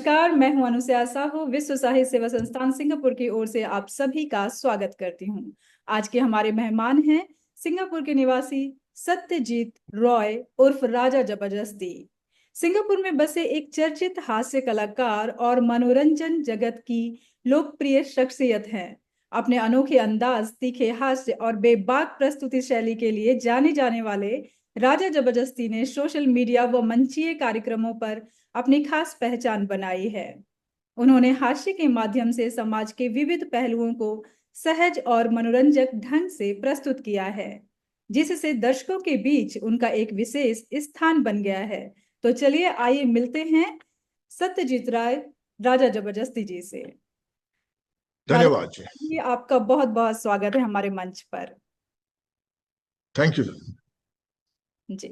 नमस्कार, मैं हूं अनुसया साहू। विश्व साहित्य सेवा संस्थान सिंगापुर की ओर से आप सभी का स्वागत करती हूं। आज के हमारे मेहमान हैं सिंगापुर के निवासी सत्यजीत रॉय उर्फ राजा जबरदस्ती। सिंगापुर में बसे एक चर्चित हास्य कलाकार और मनोरंजन जगत की लोकप्रिय शख्सियत हैं। अपने अनोखे अंदाज, तीखे हास्य और बेबाक प्रस्तुति शैली के लिए जाने जाने वाले राजा जबरदस्ती ने सोशल मीडिया व मंचीय कार्यक्रमों पर अपनी खास पहचान बनाई है। उन्होंने हास्य के माध्यम से समाज के विविध पहलुओं को सहज और मनोरंजक ढंग से प्रस्तुत किया है, जिससे दर्शकों के बीच उनका एक विशेष स्थान बन गया है। तो चलिए आइए मिलते हैं सत्यजीत राय राजा जबरदस्ती जी से। धन्यवाद जी। जी, आपका बहुत बहुत स्वागत है हमारे मंच पर। Thank you. जी,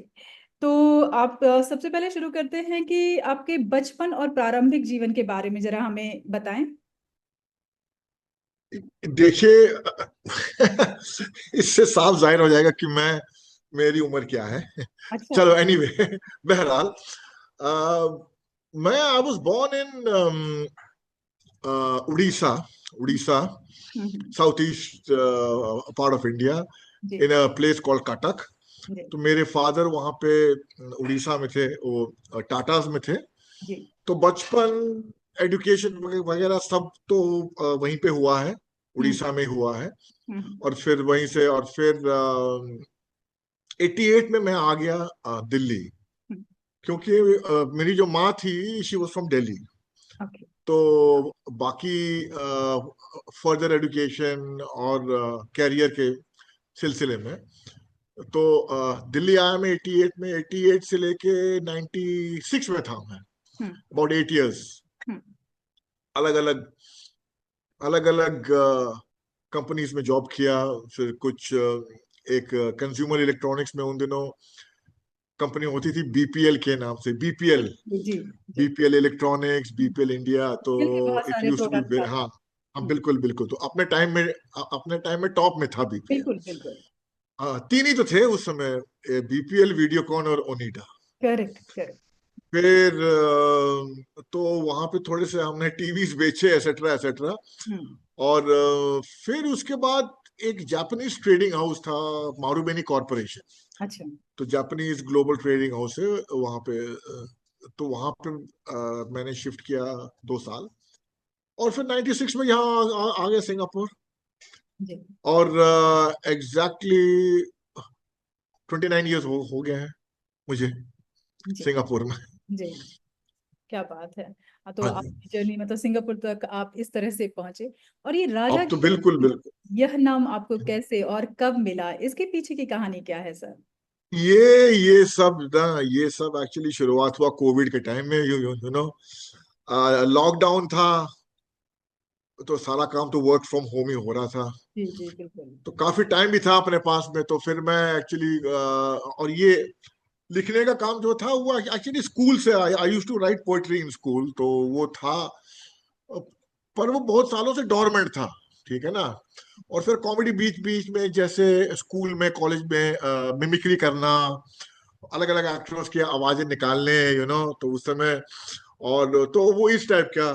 तो आप सबसे पहले शुरू करते हैं कि आपके बचपन और प्रारंभिक जीवन के बारे में जरा हमें बताएं। देखिए इससे साफ जाहिर हो जाएगा कि मेरी उम्र क्या है। अच्छा। चलो एनीवे बहरहाल मैं I was born in Orissa Orissa hmm. South east part of India जी in a place called Cuttack. जी तो मेरे फादर वहां पे उड़ीसा में थे, वो टाटाज में थे। जी। तो बचपन, एजुकेशन वगैरह सब तो वहीं पे हुआ है, हम्म उड़ीसा में हुआ है। हम्म और फिर वहीं से, और फिर 88 में मैं आ गया दिल्ली, हम्म। क्योंकि मेरी जो माँ थी she was from Delhi. Okay. तो बाकी फर्दर एजुकेशन और कैरियर के सिलसिले में तो दिल्ली आया मैं 88 में। 88 से लेके 96 में था मैं, हम्म अबाउट 8 इयर्स। हम्म अलग अलग अलग अलग कंपनीज में जॉब किया। फिर कुछ एक कंज्यूमर इलेक्ट्रॉनिक्स में उन दिनों कंपनी होती थी बीपीएल के नाम से, बीपीएल जी जी जी। BPL electronics, BPL India. तो खेल के बहुत इट सारे यूज टू प्रोडक्ट्स बी, आते हाँ हाँ, हैं। बिल्कुल बिल्कुल। तो अपने टाइम में टॉप में था बीपीएल। बिल्कुल बिल्कुल। हाँ, तीन ही तो थे उस समय, बीपीएल, वीडियोकॉन और ओनिडा। Correct correct. फिर तो वहां पे थोड़े से हमने टीवीज बेचे, एसेट्रा एसेट्रा। हम्म। और फिर उसके बाद एक जापानीज ट्रेडिंग हाउस था, मारुबेनी कॉरपोरेशन। अच्छा। तो जापानीज ग्लोबल ट्रेडिंग हाउस है वहां पे। तो वहां पे मैंने शिफ्ट किया 2 साल। और फिर 96 में यहाँ आ गए सिंगापुर। जी और एग्जैक्टली 29 इयर्स हो गए हैं मुझे जी सिंगापुर में। जी। क्या बात है। हाँ, तो हाँ जी। आपकी जर्नी मतलब सिंगापुर तक आप इस तरह से पहुंचे। और ये राजा अब तो बिल्कुल बिल्कुल। यह नाम आपको कैसे और कब मिला, इसके पीछे की कहानी क्या है सर? ये सब एक्चुअली शुरुआत हुआ कोविड के टाइम में। यू नो लॉकडाउन था, तो सारा काम तो वर्क फ्रॉम होम ही हो रहा था। जी जी बिल्कुल। तो काफी टाइम भी था अपने पास में। तो फिर मैं एक्चुअली और ये लिखने का काम जो था वो एक्चुअली स्कूल से, I use to write poetry in school, तो वो था। पर वो बहुत सालों से डोरमेंट था, ठीक है ना। और फिर कॉमेडी बीच बीच में, जैसे स्कूल में, कॉलेज में मिमिक्री करना, अलग अलग एक्टर्स की आवाजें निकालने, तो उस समय। और तो वो इस टाइप का।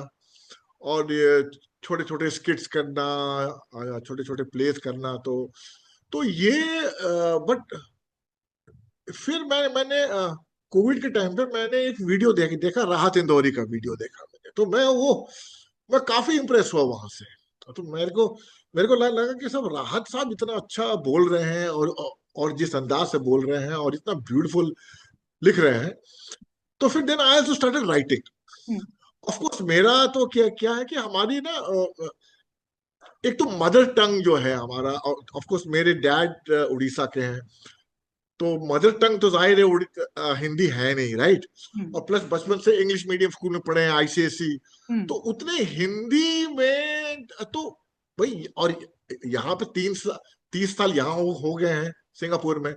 और ये छोटे छोटे स्किट्स करना, छोटे छोटे प्लेस करना। तो ये बट फिर मैंने कोविड के टाइम पे मैंने एक वीडियो देखा, राहत इंदौरी का वीडियो देखा मैंने। तो मैं काफी इंप्रेस हुआ वहां से। तो मेरे को लगा कि सब राहत साहब इतना अच्छा बोल रहे हैं, और जिस अंदाज से बोल रहे हैं और इतना ब्यूटीफुल लिख रहे हैं। तो फिर then I also started writing. Hmm of course मेरा तो क्या क्या है कि हमारी ना एक तो मदर टंग जो है हमारा, ऑफ कोर्स मेरे डैड उड़ीसा के हैं। तो मदर टंग तो जाहिर है हिंदी है नहीं, राइट। हम्म और प्लस बचपन से इंग्लिश मीडियम स्कूल में पढ़े हैं, आईसीएसई। हम्म। तो उतने हिंदी में तो भाई, और यहाँ पे 30 साल यहाँ हो गए हैं सिंगापुर में।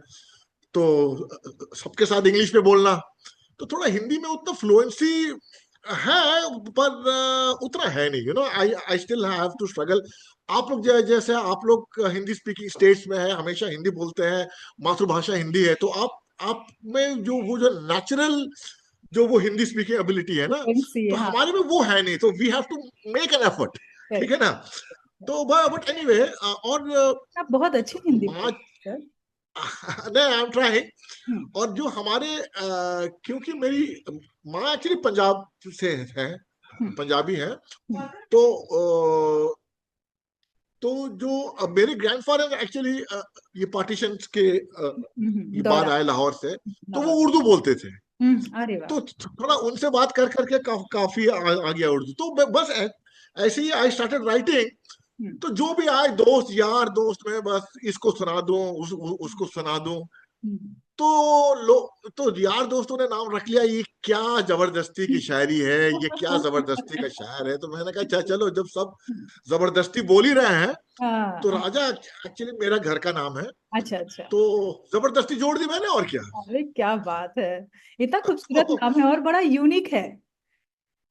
तो सबके साथ इंग्लिश में बोलना, तो थोड़ा हिंदी में उतना फ्लुएंसी है, पर उतना है नहीं। I I still have to struggle. आप लोग जैसे आप लोग हिंदी स्पीकिंग स्टेट्स में है, हमेशा हिंदी बोलते हैं, मातृभाषा हिंदी है। तो आप में जो वो जो नेचुरल जो वो हिंदी स्पीकिंग एबिलिटी है ना, फ्लुएंसी है, तो हाँ। हमारे में वो है नहीं, तो we have to make an effort. ठीक करेक्ट। है ना? तो बट एनीवे, और आप बहुत अच्छी हिंदी माँ बोलते हैं सर। नहीं, आई एम ट्राइंग। हम्म। और जो हमारे क्योंकि मेरी माँ एक्चुअली पंजाब से है, हम्म। पंजाबी है। हम्म। तो तो जो मेरे ग्रैंडफादर एक्चुअली ये पार्टीशन के ये बाद दौरान। आए लाहौर से, तो वो लाहौर। उर्दू बोलते थे। अरे वाह। तो थोड़ा उनसे बात कर करके काफी आ गया उर्दू। तो बस ऐसे ही आई स्टार्टेड राइटिंग। हम्म। तो जो भी आए दोस्त यार दोस्त में, बस इसको सुना दूं, उसको सुना दूं। हम्म। तो तो यार दोस्तों ने नाम रख लिया, ये क्या जबरदस्ती की शायरी है, ये क्या जबरदस्ती का शायर है। तो मैंने कहा अच्छा चलो, जब सब जबरदस्ती बोल ही रहे हैं। तो हाँ। राजा एक्चुअली मेरा घर का नाम है। अच्छा अच्छा। तो जबरदस्ती जोड़ दी मैंने, और क्या। अरे क्या बात है। इतना खूबसूरत तो नाम है और बड़ा यूनिक है।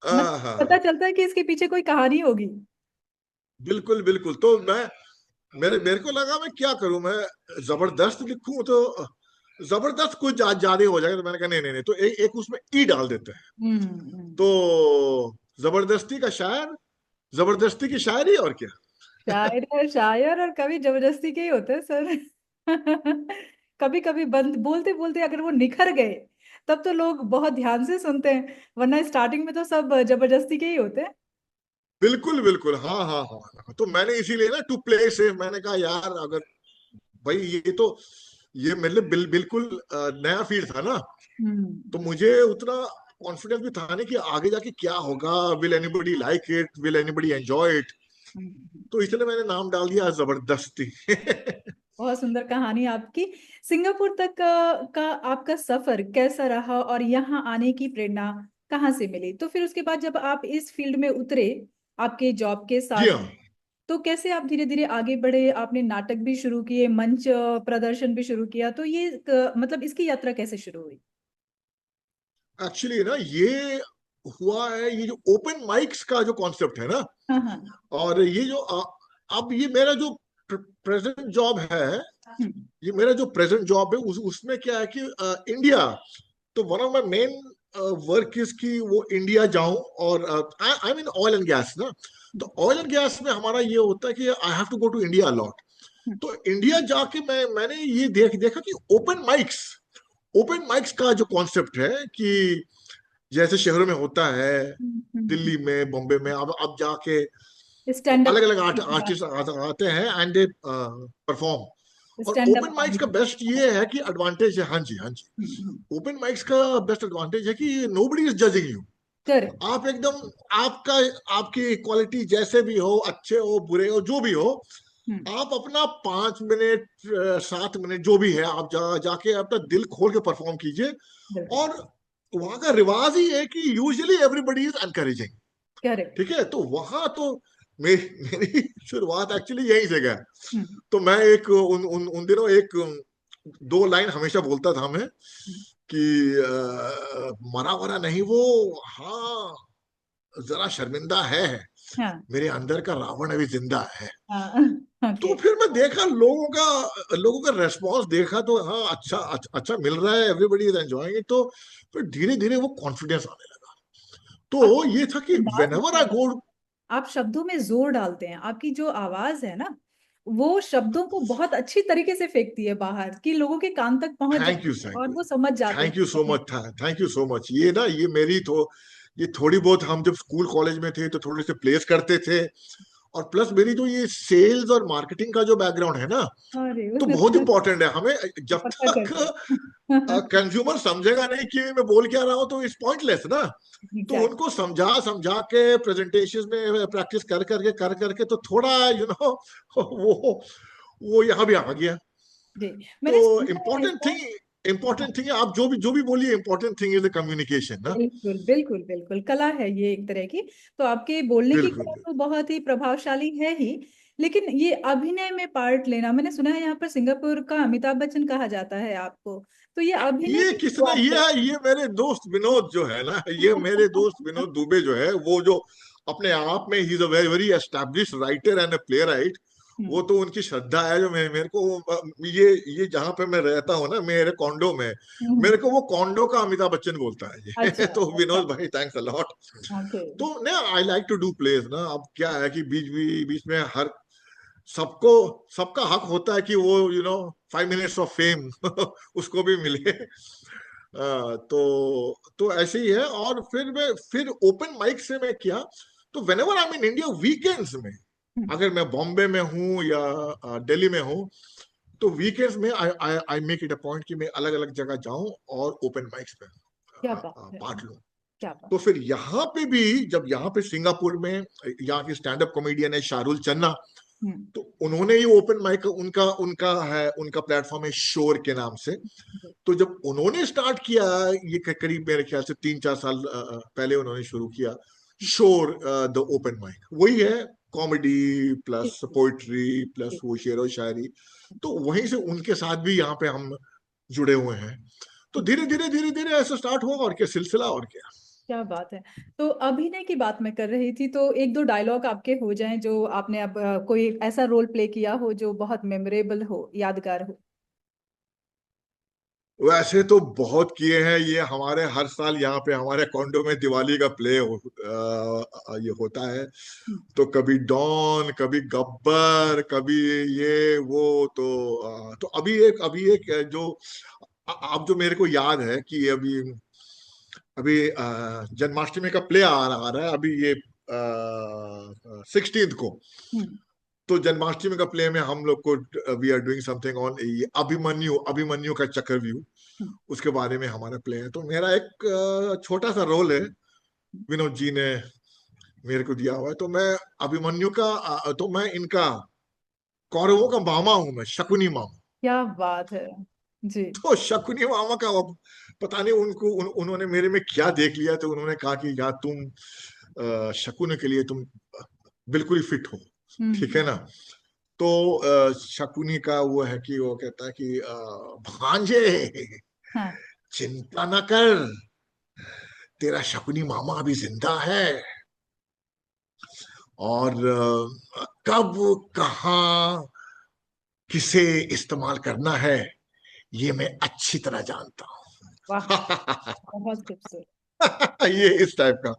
मतलब पता हाँ, चलता है कि इसके पीछे कोई कहानी होगी। बिल्कुल बिल्कुल। तो मेरे मेरे को लगा मैं क्या करूं, मैं जबरदस्त लिखूं तो जबरदस्त कुछ ज्यादा हो जाएगा। तो मैंने कहा नहीं नहीं नहीं, तो एक उसमें ई डाल देते हैं। हम्म। तो जबरदस्ती का शायर, जबरदस्ती की शायरी, और क्या। शायर है, शायर और कवि जबरदस्ती के ही होते हैं सर। कभी कभी बंद बोलते बोलते अगर वो निखर गए तब तो लोग बहुत ध्यान से सुनते हैं, वरना स्टार्टिंग में तो सब जबरदस्ती के ही होते हैं। बिल्कुल बिल्कुल, हाँ हाँ हाँ। तो मैंने इसीलिए ना टू प्ले से मैंने कहा यार, अगर भाई ये तो ये मेरे लिए बिल्कुल नया फील्ड था ना। तो हम्म। मुझे उतना कॉन्फिडेंस भी था नहीं कि आगे जाके क्या होगा, will anybody like it, will anybody enjoy it. Hmm. तो इसलिए मैंने नाम डाल दिया जबरदस्ती। बहुत सुंदर कहानी आपकी। सिंगापुर तक का आपका सफर कैसा रहा और यहाँ आने की प्रेरणा कहाँ से मिली? तो फिर उसके बाद जब आप इस फील्ड में उतरे आपके जॉब के जी साथ, हाँ। तो कैसे आप धीरे धीरे आगे बढ़े? आपने नाटक भी शुरू किए, मंच प्रदर्शन भी शुरू किया, तो ये मतलब इसकी यात्रा कैसे शुरू हुई? एक्चुअली ना ये हुआ है, ये जो ओपन माइक्स का जो कॉन्सेप्ट है ना, हाँ हाँ। और ये जो अब ये मेरा जो प्रेजेंट जॉब है, हम्म। ये मेरा जो प्रेजेंट जॉब है उसमें क्या है कि इंडिया, तो one of my main work is कि वो इंडिया जाऊं। और I mean oil and gas ना। तो ऑयल एंड गैस में हमारा ये होता है कि I have to go to India a lot. Hmm. तो इंडिया जाके मैंने ये देखा कि ओपन माइक्स का जो कॉन्सेप्ट है कि जैसे शहरों में होता है, दिल्ली में, बॉम्बे में, अब जाके तो स्टैंड अलग अप। अलग आर्टिस्ट आते हैं एंड दे परफॉर्म। और स्टैंड अप ओपन माइक्स का कॉमेडी। बेस्ट ये है कि एडवांटेज है, हाँ जी हाँ जी, ओपन माइक्स का बेस्ट एडवांटेज है कि nobody is judging you. Correct. आप एकदम, आपका आपकी क्वालिटी जैसे भी हो, अच्छे हो बुरे हो जो भी हो, आप अपना 5 मिनट 7 मिनट जो भी है, आप जाके अपना दिल खोल के परफॉर्म कीजिए। बिल्कुल। और वहां का रिवाज ही है कि usually everybody is encouraging. Correct. ठीक है, तो वहां तो मेरी शुरुआत एक्चुअली यहीं से गया। हम्म। तो मैं एक उन दिनों एक 2 लाइन हमेशा बोलता था मैं कि मरा वरा नहीं वो, हाँ जरा शर्मिंदा है, हाँ मेरे अंदर का रावण अभी जिंदा है। हाँ। तो ओके। फिर मैं देखा लोगों का रेस्पॉन्स देखा, तो हाँ अच्छा मिल रहा है, एवरीबडी इज एंजॉयिंग इट। तो फिर धीरे धीरे वो कॉन्फिडेंस आने लगा। आप तो ये था कि अंदाज वेन एवर होता आई है, गो। आप शब्दों में जोर डालते हैं, आपकी जो आवाज है ना वो शब्दों को बहुत अच्छी तरीके से फेंकती है बाहर कि लोगों के कान तक पहुंच थैंक जाती यू, है थैंक और यू, वो समझ जाते थैंक यू सो हैं। Much, thank you so much. ये ना ये मेरी तो ये थोड़ी बहुत, हम जब स्कूल कॉलेज में थे तो थोड़े से प्लेस करते थे। और प्लस मेरी जो ये सेल्स और मार्केटिंग का जो बैकग्राउंड है ना, अरे तो उसमें बहुत तो इंपॉर्टेंट है हमें। जब पक्का तक करते हैं। कंज्यूमर समझेगा नहीं कि मैं बोल क्या रहा हूं, तो इट्स पॉइंटलेस ना। तो एग्जैक्ट। उनको समझा समझा के प्रेजेंटेशन में प्रैक्टिस कर करके तो थोड़ा वो वो यहाँ भी आ गया। जी। तो मैंने सुना है इम्पोर्टेंट ऐसा। थिंग इम्पोर्टेंट थिंग है, आप जो भी बोलिए, important thing is the communication ना। बिल्कुल बिल्कुल बिल्कुल, कला है ये एक तरह की। तो आपके बोलने की बिल्कुल कला बिल्कुल। तो बहुत ही प्रभावशाली है ही, लेकिन ये अभिनय में पार्ट लेना, मैंने सुना है यहाँ पर सिंगापुर का अमिताभ बच्चन कहा जाता है आपको, तो ये अभिनय ये की किसने, शुरुआत ये कैसे? है, ये मेरे दोस्त विनोद जो है ना, ये मेरे दोस्त विनोद दुबे जो है, वो जो अपने आप में he is a very very established writer and a play right. वो तो उनकी श्रद्धा है जो मेरे को ये जहां पे मैं रहता हूँ ना, मेरे कॉन्डो में, हम्म, मेरे को वो कॉन्डो का अमिताभ बच्चन बोलता है ये अच्छा तो अच्छा। विनोद भाई थैंक्स अ लॉट। ओके। तो ना I like to do place ना। अब क्या है कि बीच में हर सबको सबका हक होता है कि वो 5 मिनट्स ऑफ फेम उसको भी मिले। तो ऐसे ही है। और फिर ओपन माइक से मैं किया, तो when ever I am in India weekends में, हम्म, अगर मैं बॉम्बे में हूँ या दिल्ली में हूँ, तो वीकेंड्स में I I make it a point कि मैं अलग अलग जगह जाऊं और ओपन माइक्स पे क्या बात है। पार्ट लूं। क्या बात। तो फिर यहाँ पे भी, जब यहाँ पे सिंगापुर में यहाँ की स्टैंड अप कॉमेडियन है शाहरुल चन्ना, हम्म। तो उन्होंने ये ओपन माइक, उनका उनका है, उनका प्लेटफॉर्म है शोर के नाम से। तो जब उन्होंने स्टार्ट किया, ये करीब मेरे ख्याल से 3-4 साल पहले उन्होंने शुरू किया शोर द ओपन माइक। वही है, कॉमेडी ठीक प्लस पोइट्री प्लस ठीक। वो शेर व शायरी। तो वहीं से उनके साथ भी यहाँ पे हम जुड़े हुए हैं। तो धीरे धीरे ऐसा स्टार्ट हुआ, और क्या सिलसिला, और क्या। क्या बात है। तो अभिनय की बात मैं कर रही थी, तो एक दो डायलॉग आपके हो जाएं जो आपने अब कोई ऐसा रोल प्ले किया हो जो बहुत मेमोरेबल हो, यादगार हो। वैसे तो बहुत किए हैं ये, हमारे हर साल यहाँ पे हमारे कॉन्डो में दिवाली का ये होता है। हम्म, तो कभी डॉन, कभी गब्बर, कभी ये वो। तो अभी एक जो आप जो मेरे को याद है कि अभी अभी जन्माष्टमी का प्ले आ रहा है अभी, ये 16 को। हम्म, तो जन्माष्टमी का प्ले में हम लोग को we are doing something on Abhimanyu, Abhimanyu का चक्रव्यूह। हम्म, उसके बारे में हमारा प्ले है। तो मेरा एक छोटा सा रोल है, विनोद जी ने मेरे को दिया हुआ है। तो मैं अभिमन्यु का तो मैं इनका कौरवों का मामा हूं, मैं शकुनी मामा। क्या बात है। जी। तो शकुनी मामा का पता नहीं उन्होंने मेरे में क्या देख लिया, तो उन्होंने कहा कि यार तुम शकुन के लिए तुम बिल्कुल ही फिट हो, ठीक हम्म। है ना। तो शकुनी का वो है कि वो कहता है कि भांजे हाँ। चिंता न कर, तेरा शकुनी मामा अभी जिंदा है, और कब कहाँ किसे इस्तेमाल करना है ये मैं अच्छी तरह जानता वाह। हूँ। बहुत खूबसूरत। ये इस टाइप का।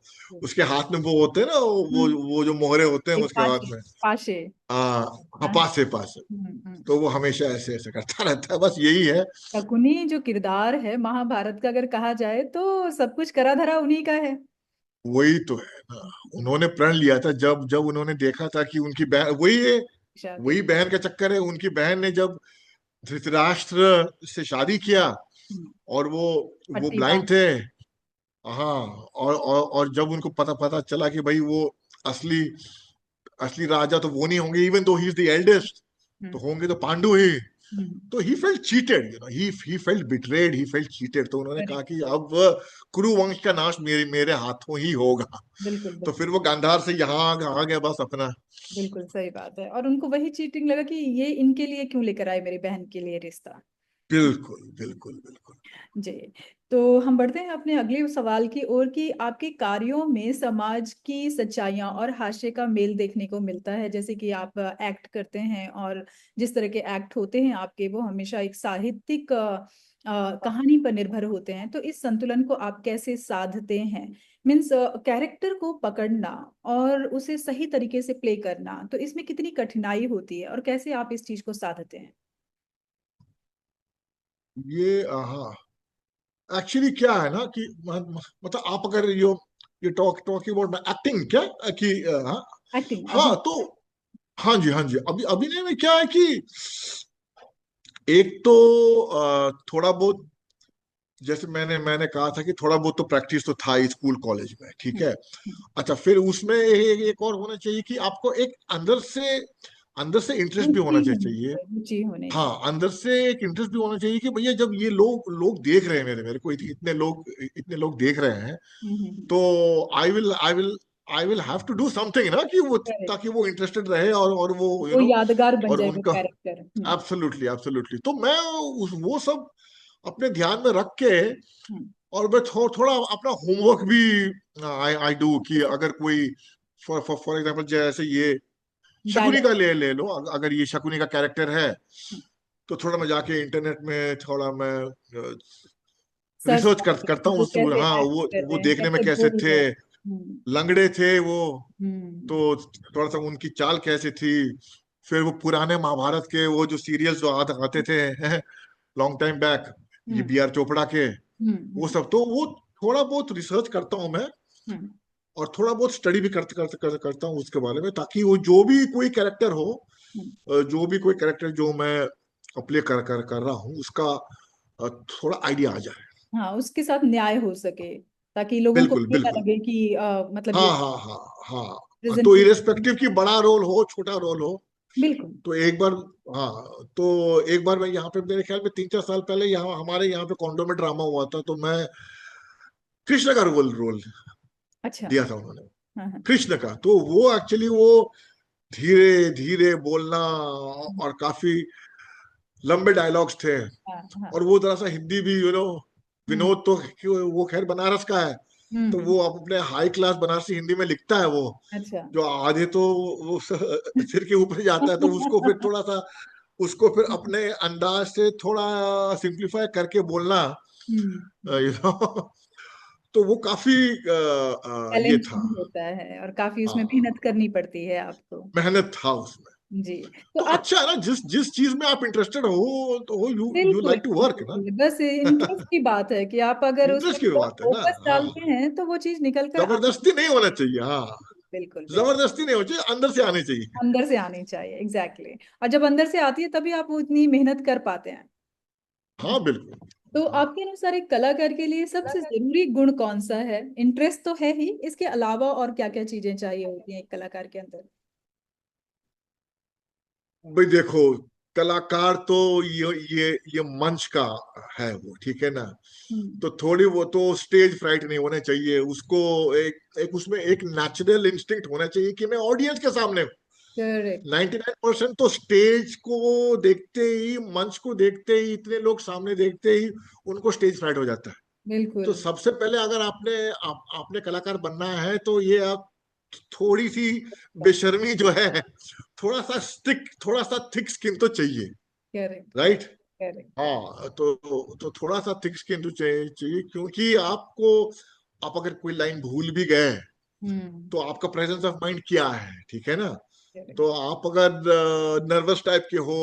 उसके हाथ में वो होते हैं ना, हम्म। वो जो मोहरे होते हैं एक उसके हाथ पाशे। में। पाशे। आ, हाँ, हाँ। पास है। हम्म। तो वो हमेशा ऐसे ऐसे करता रहता है, बस यही है। शकुनी जो किरदार है महाभारत का, अगर कहा जाए तो सब कुछ करा धरा उन्हीं का है। वही तो है ना। उन्होंने प्रण लिया था, जब जब उन्होंने देखा था कि उनकी बहन वही है, शादी। वही बहन का चक्कर है। उनकी बहन ने जब धृतराष्ट्र से शादी किया, हम्म, और वो पट्टी ब्लाइंड बांध। थे। हाँ। और जब उनको पता पता चला कि भाई वो असली असली राजा तो वो नहीं होंगे, even though he is the eldest, तो हम्म। होंगे तो पांडु ही। हम्म। तो he felt cheated, he felt betrayed, he felt cheated. तो उन्होंने कहा करेक्ट। कि अब कुरु वंश का नाश मेरे मेरे हाथों ही होगा। बिल्कुल तो बिल्कुल। फिर वो गांधार से यहाँ आ गया बस अपना। बिल्कुल सही बात है, और उनको वही चीटिंग लगा कि ये इनके लिए क्यों लेकर आए, मेरी बहन के लिए रिश्ता। बिल्कुल बिल्कुल बिल्कुल। जी। तो हम बढ़ते हैं अपने अगले सवाल की ओर कि आपके कार्यों में समाज की सच्चाइयां और हास्य का मेल देखने को मिलता है, जैसे कि आप एक्ट करते हैं, और जिस तरह के एक्ट होते हैं आपके वो हमेशा एक साहित्यिक कहानी पर निर्भर होते हैं। तो इस संतुलन को आप कैसे साधते हैं? मीन्स कैरेक्टर को पकड़ना और उसे सही तरीके से प्ले करना, तो इसमें कितनी कठिनाई होती है और कैसे आप इस चीज को साधते हैं? ये हाँ, एक्चुअली क्या है ना कि मतलब आप अगर ये टॉकिंग अबाउट एक्टिंग क्या कि हाँ। एक्टिंग अभी। हाँ, तो हाँ जी, हाँ जी। अभी अभिनय में क्या है कि एक तो थोड़ा बहुत, जैसे मैंने कहा था कि थोड़ा बहुत तो प्रैक्टिस तो था ही स्कूल कॉलेज में, ठीक हम्म, है। हम्म, अच्छा, फिर उसमें एक और होना चाहिए कि आपको एक अंदर से इंटरेस्ट भी होना चाहिए। रुचि होनी हाँ, चाहिए। अंदर से एक इंटरेस्ट भी होना चाहिए कि भैया जब ये लोग लोग देख रहे हैं, मेरे को इतने लोग देख रहे हैं, हम्म। तो I will have to do something ना, कि वो करेक्ट। ताकि वो इंटरेस्टेड रहे, और वो वो यादगार बन और जाए वो उनका कैरेक्टर। Absolutely absolutely. तो मैं वो सब अपने ध्यान में रख के, हम्म, और मैं थोड़ा अपना होमवर्क भी आई आई डू कि अगर कोई फॉर एग्जांपल जैसे ये शकुनी का डायलॉग। ले लो, अगर ये शकुनी का कैरेक्टर है तो थोड़ा मैं जाके इंटरनेट में थोड़ा मैं सर्च रिसर्च करता कि हूँ वो उससे। कैसे हाँ, एक्ट कर वो रहे हैं, देखने में कैसे कैसे बोल थे, रहे हैं। हम्म। लंगड़े थे वो, हम्म। तो थोड़ा सा उनकी चाल कैसे थी। फिर वो पुराने महाभारत के वो जो सीरियल्स जो आते थे लॉन्ग टाइम बैक, ये हम्म। बी आर चोपड़ा के, हम्म। वो हम्म। सब तो वो थोड़ा बहुत रिसर्च करता हूँ मैं, हम्म। और थोड़ा बहुत स्टडी भी करता हूँ उसके बारे में, ताकि वो जो भी कोई कैरेक्टर हो, हम्म। जो भी कोई कैरेक्टर जो मैं अप्लाई कर रहा हूँ, उसका थोड़ा आइडिया आ जाए। हाँ, उसके साथ न्याय हो सके, ताकि लोगों को बिल्कुल ये ना बिल्कुल। लगे कि मतलब हाँ ये हाँ हाँ हाँ, तो प्रेजेंटेशन। इरेस्पेक्टिव की बड़ा रोल हो छोटा रोल हो, बिल्कुल। तो एक बार, हाँ, तो एक बार मैं यहाँ पे, मेरे ख्याल में 3-4 साल पहले यहाँ हमारे यहाँ पे कॉन्डो में ड्रामा हुआ था, तो मैं कृष्ण का रोल रोल अच्छा। दिया था उन्होंने, हाँ हाँ। कृष्ण का। तो वो एक्चुअली वो धीरे धीरे बोलना, और काफी लंबे डायलॉग्स थे, हाँ हाँ। और वो जरा सा हिंदी भी, हम्म। विनोद तो वो खैर बनारस का है, तो हम्म। वो अपने हाई क्लास बनारसी हिंदी में लिखता है वो, अच्छा। जो आधे तो वो सिर के ऊपर जाता है, तो उसको फिर थोड़ा सा, उसको फिर अपने अंदाज से थोड़ा सिंप्लीफाई करके बोलना, हम्म। यू नो तो वो काफी ये टैलेंट था। होता है, और काफी उसमें मेहनत हाँ, करनी पड़ती है आपको। मेहनत था उसमें। जी। तो तो आप। अच्छा है ना, जिस जिस चीज में आप इंटरेस्टेड हो, तो हो, यू बिल्कुल लाइक टू वर्क ना। बिल्कुल, बस इंटरेस्ट की बात है कि आप अगर उसमें इंटरेस्ट की पूरा बात है ना। फोकस हाँ, डालते हैं तो वो चीज निकल कर आ। जबरदस्ती नहीं होना चाहिए, हाँ, बिल्कुल बिल्कुल। जबरदस्ती नहीं होनी चाहिए, अंदर से आनी चाहिए। अंदर से आनी चाहिए, एग्जैक्टली exactly। और जब अंदर से आती है तभी आप उतनी मेहनत कर पाते हैं। हाँ बिल्कुल। तो आपके अनुसार एक कलाकार के लिए सबसे जरूरी गुण कौन सा है? इंटरेस्ट तो है ही, इसके अलावा और क्या क्या चीजें चाहिए होती हैं एक कलाकार के अंदर? भाई देखो, कलाकार तो ये मंच का है वो, ठीक है ना। हम्म। तो थोड़ी वो तो स्टेज फ्राइट नहीं होने चाहिए उसको, एक उसमें एक नेचुरल इंस्टिंक्ट होना चाहिए कि मैं ऑडियंस के सामने। करेक्ट। 99% तो स्टेज को देखते ही, मंच को देखते ही, इतने लोग सामने देखते ही उनको स्टेज फ्राइट हो जाता है। तो बिल्कुल। सबसे पहले अगर आपने कलाकार बनना है, तो ये आप थोड़ी सी बेशर्मी जो है, थोड़ा सा थिक स्किन तो चाहिए, करेक्ट राइट। Correct correct. हाँ, तो थोड़ा सा थिक स्किन तो चाहिए, क्योंकि आपको, आप अगर कोई लाइन भूल भी गए, हम्म। तो आपका प्रेजेंस ऑफ माइंड क्या है, ठीक है ना। करेक्ट। तो आप अगर नर्वस टाइप के हो,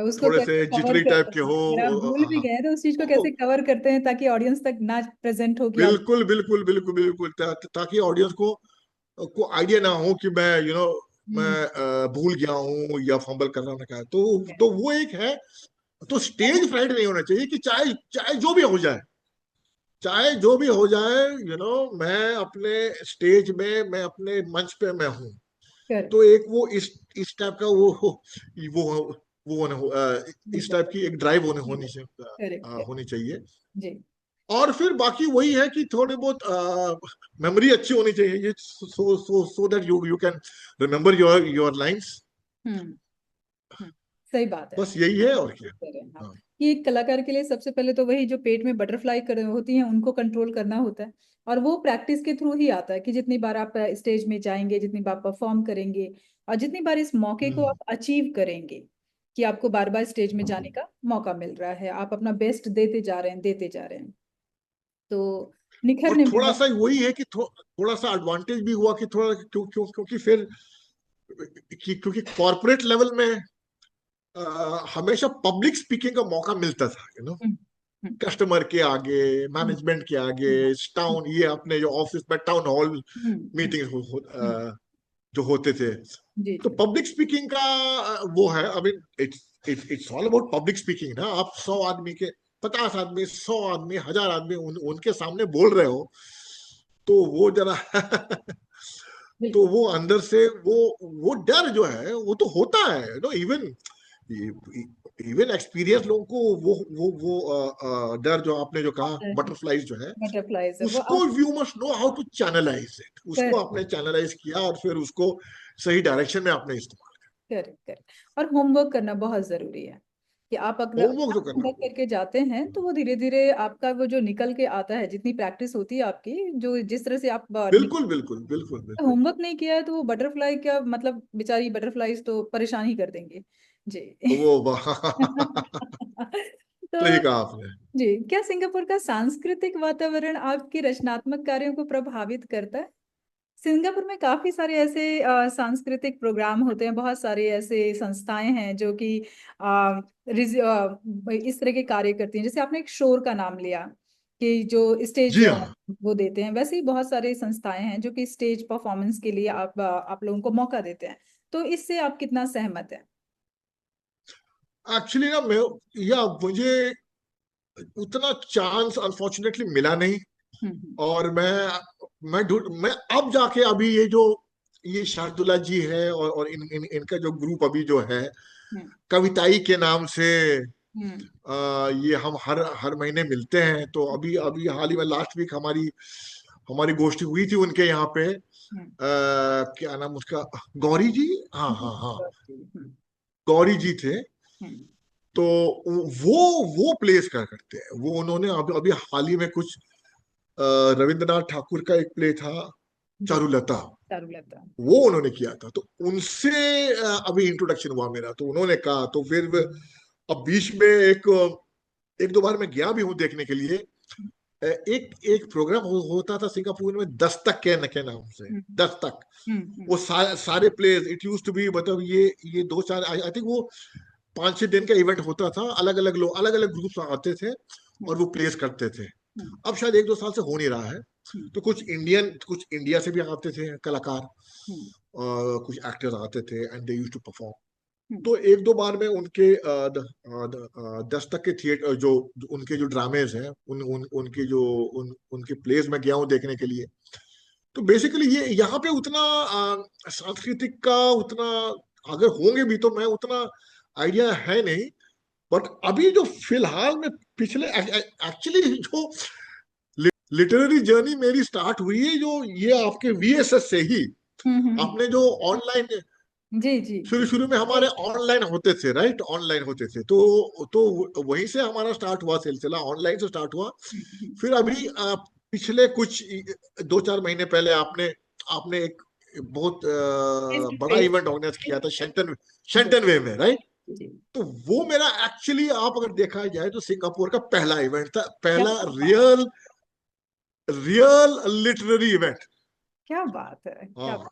उसको थोड़े कैसे से कवर जिटरी टाइप करते के हैं हो, अगर आप भूल भी गए तो उस चीज को कैसे तो कवर करते हैं ताकि ऑडियंस तक ना प्रेजेंट हो कि आप। बिल्कुल बिल्कुल बिल्कुल बिल्कुल, ताकि ऑडियंस को आइडिया ना हो कि मैं, मैं हम्म। भूल गया हूँ या फंबल कर रहा हूँ क्या है। तो वो एक है। तो स्टेज फ्राइट नहीं होना चाहिए, कि चाहे चाहे जो भी हो जाए, चाहे जो भी हो जाए, मैं अपने स्टेज में, मैं अपने मंच पे मैं हूँ। करेक्ट। तो एक वो इस टाइप का वो वो होने हो, इस बिल्कुल टाइप की एक ड्राइव करेक्ट करेक्ट। होनी चाहिए। जी। और फिर बाकी वही है कि थोड़े बहुत मेमोरी अच्छी होनी चाहिए, ये so that you can remember your lines. Hmm. Hmm. सही बात है। बस यही है, और क्या। करें हाँ। हाँ। कि एक कलाकार के लिए सबसे पहले तो वही जो पेट में बटरफ्लाई कर होती हैं उनको कंट्रोल करना होता है। और वो प्रैक्टिस के थ्रू ही आता है कि जितनी बार आप स्टेज में जाएंगे, जितनी बार परफॉर्म करेंगे, और जितनी बार इस मौके को हम्म। आप अचीव करेंगे कि आपको बार बार स्टेज में जाने का मौका मिल रहा है, आप अपना बेस्ट देते जा रहे हैं, देते जा रहे हैं, तो और निखरने में थोड़ा बहुत। सा वही है कि थोड़ा सा एडवांटेज भी हुआ कि थोड़ा, क्योंकि फिर, क्योंकि कॉर्पोरेट लेवल में हमेशा पब्लिक स्पीकिंग का मौका मिलता था, हम्म। हम्म। कस्टमर के आगे, हम्म। मैनेजमेंट के आगे, हम्म। टाउन, ये अपने जो ऑफिस में टाउन हॉल हम्म। हम्म। मीटिंग हम्म। जो होते थे। जी तो जी। पब्लिक स्पीकिंग का वो है, I mean it's all about public speaking ना। आप 100 आदमी के, 50 आदमी, 100 आदमी, 1000 आदमी उनके सामने बोल रहे हो, तो वो जरा तो बिल्कुल। वो अंदर से वो डर जो है वो तो होता है, इवन इवन एक्सपीरियंस लोगों को वो डर जो आपने जो कहा, बटरफ्लाईज जो है, बटरफ्लाईज है वो उसको आप। You must know how to channelize it, उसको करेक्ट आपने चैनलाइज किया, और फिर उसको सही डायरेक्शन में आपने इस्तेमाल करेक्ट करेक्ट। और होमवर्क करना बहुत जरूरी है कि आप अगर होमवर्क तो करना होमवर्क पड़ेगा। करके जाते हैं तो वो धीरे धीरे आपका वो जो निकल के आता है, जितनी प्रैक्टिस होती है आपकी, जो जिस तरह से आप बिल्कुल बिल्कुल बिल्कुल बिल्कुल। होमवर्क नहीं किया है तो वो बटरफ्लाई का मतलब, बेचारी बटरफ्लाईज तो परेशान ही कर देंगे जी। वो तो सही कहा आपने। जी, क्या सिंगापुर का सांस्कृतिक वातावरण आपके रचनात्मक कार्यों को प्रभावित करता है? सिंगापुर में काफी सारे ऐसे सांस्कृतिक प्रोग्राम होते हैं, बहुत सारे ऐसे संस्थाएं हैं जो कि इस तरह के कार्य करती हैं। जैसे आपने एक शोर का नाम लिया कि जो स्टेज जी हाँ। वो देते हैं, वैसे ही बहुत सारे संस्थाएं हैं जो कि स्टेज परफॉर्मेंस के लिए आप लोगों को मौका देते हैं। तो इससे आप कितना सहमत हैं? एक्चुअली ना मैं, या मुझे उतना चांस अनफॉर्चुनेटली मिला नहीं। हम्म। और मैं अब जाके अभी ये जो ये शार्दुला जी है और इनका जो ग्रुप अभी जो है हम्म। कविताई के नाम से, हम्म। ये हम हर हर महीने मिलते हैं। तो अभी अभी हाल ही में लास्ट वीक हमारी हमारी गोष्ठी हुई थी उनके यहाँ पे। हम्म। क्या नाम उसका, गौरी जी, हाँ जी, हाँ हाँ, हम्म। गौरी जी थे। हम्म। तो वो वो प्लेस क्या करते हैं, वो उन्होंने अभी अभी हाल ही में कुछ रविंद्रनाथ ठाकुर का एक प्ले था, जी, चारुलता, चारुलता। वो उन्होंने किया था। तो उनसे अभी इंट्रोडक्शन हुआ मेरा। तो उन्होंने कहा, तो फिर अब बीच में एक दो बार मैं गया भी हूँ देखने के लिए। एक एक प्रोग्राम होता था सिंगापुर में, दस्तक के नाम से, हम्म। दस्तक। हम्म। वो सारे players, it use to be, मतलब ये दो चार, आई थिंक वो 5-6 दिन का इवेंट होता था। अलग अलग लोग, अलग अलग ग्रुप्स आते थे हम्म। और वो प्लेस करते थे। हम्म। अब शायद 1-2 साल से हो नहीं रहा है। हम्म। तो कुछ इंडिया से भी आते थे कलाकार, हम्म। कुछ एक्टर्स आते थे and they use to perform. Hmm. तो एक दो बार में उनके दस्तक के थिएटर, जो उनके जो ड्रामेज हैं, उनके उनके प्लेस में गया हूँ देखने के लिए। तो बेसिकली ये यहाँ पे उतना सांस्कृतिक का उतना, अगर होंगे भी तो मैं उतना आइडिया है नहीं। बट अभी जो फिलहाल में, पिछले एक्चुअली जो लिटरेरी जर्नी मेरी स्टार्ट हुई है, जो ये आपके वीएसएस से ही। हम्म। आपने जो ऑनलाइन, जी जी शुरू जी। शुरू में हमारे ऑनलाइन होते थे, राइट, ऑनलाइन होते थे। तो वहीं से हमारा स्टार्ट हुआ, सिलसिला ऑनलाइन से स्टार्ट हुआ। हम्म। फिर अभी पिछले कुछ 2-4 महीने पहले आपने आपने एक बहुत फेस टू बड़ा फेस। इवेंट ऑर्गेनाइज किया था शेंटन जी शेंटन वे में, राइट। जी। तो वो मेरा एक्चुअली, आप अगर देखा जाए तो सिंगापुर का पहला इवेंट था, क्या पहला बात, रियल रियल लिटरेरी इवेंट। क्या बात है, क्या हाँ। बात।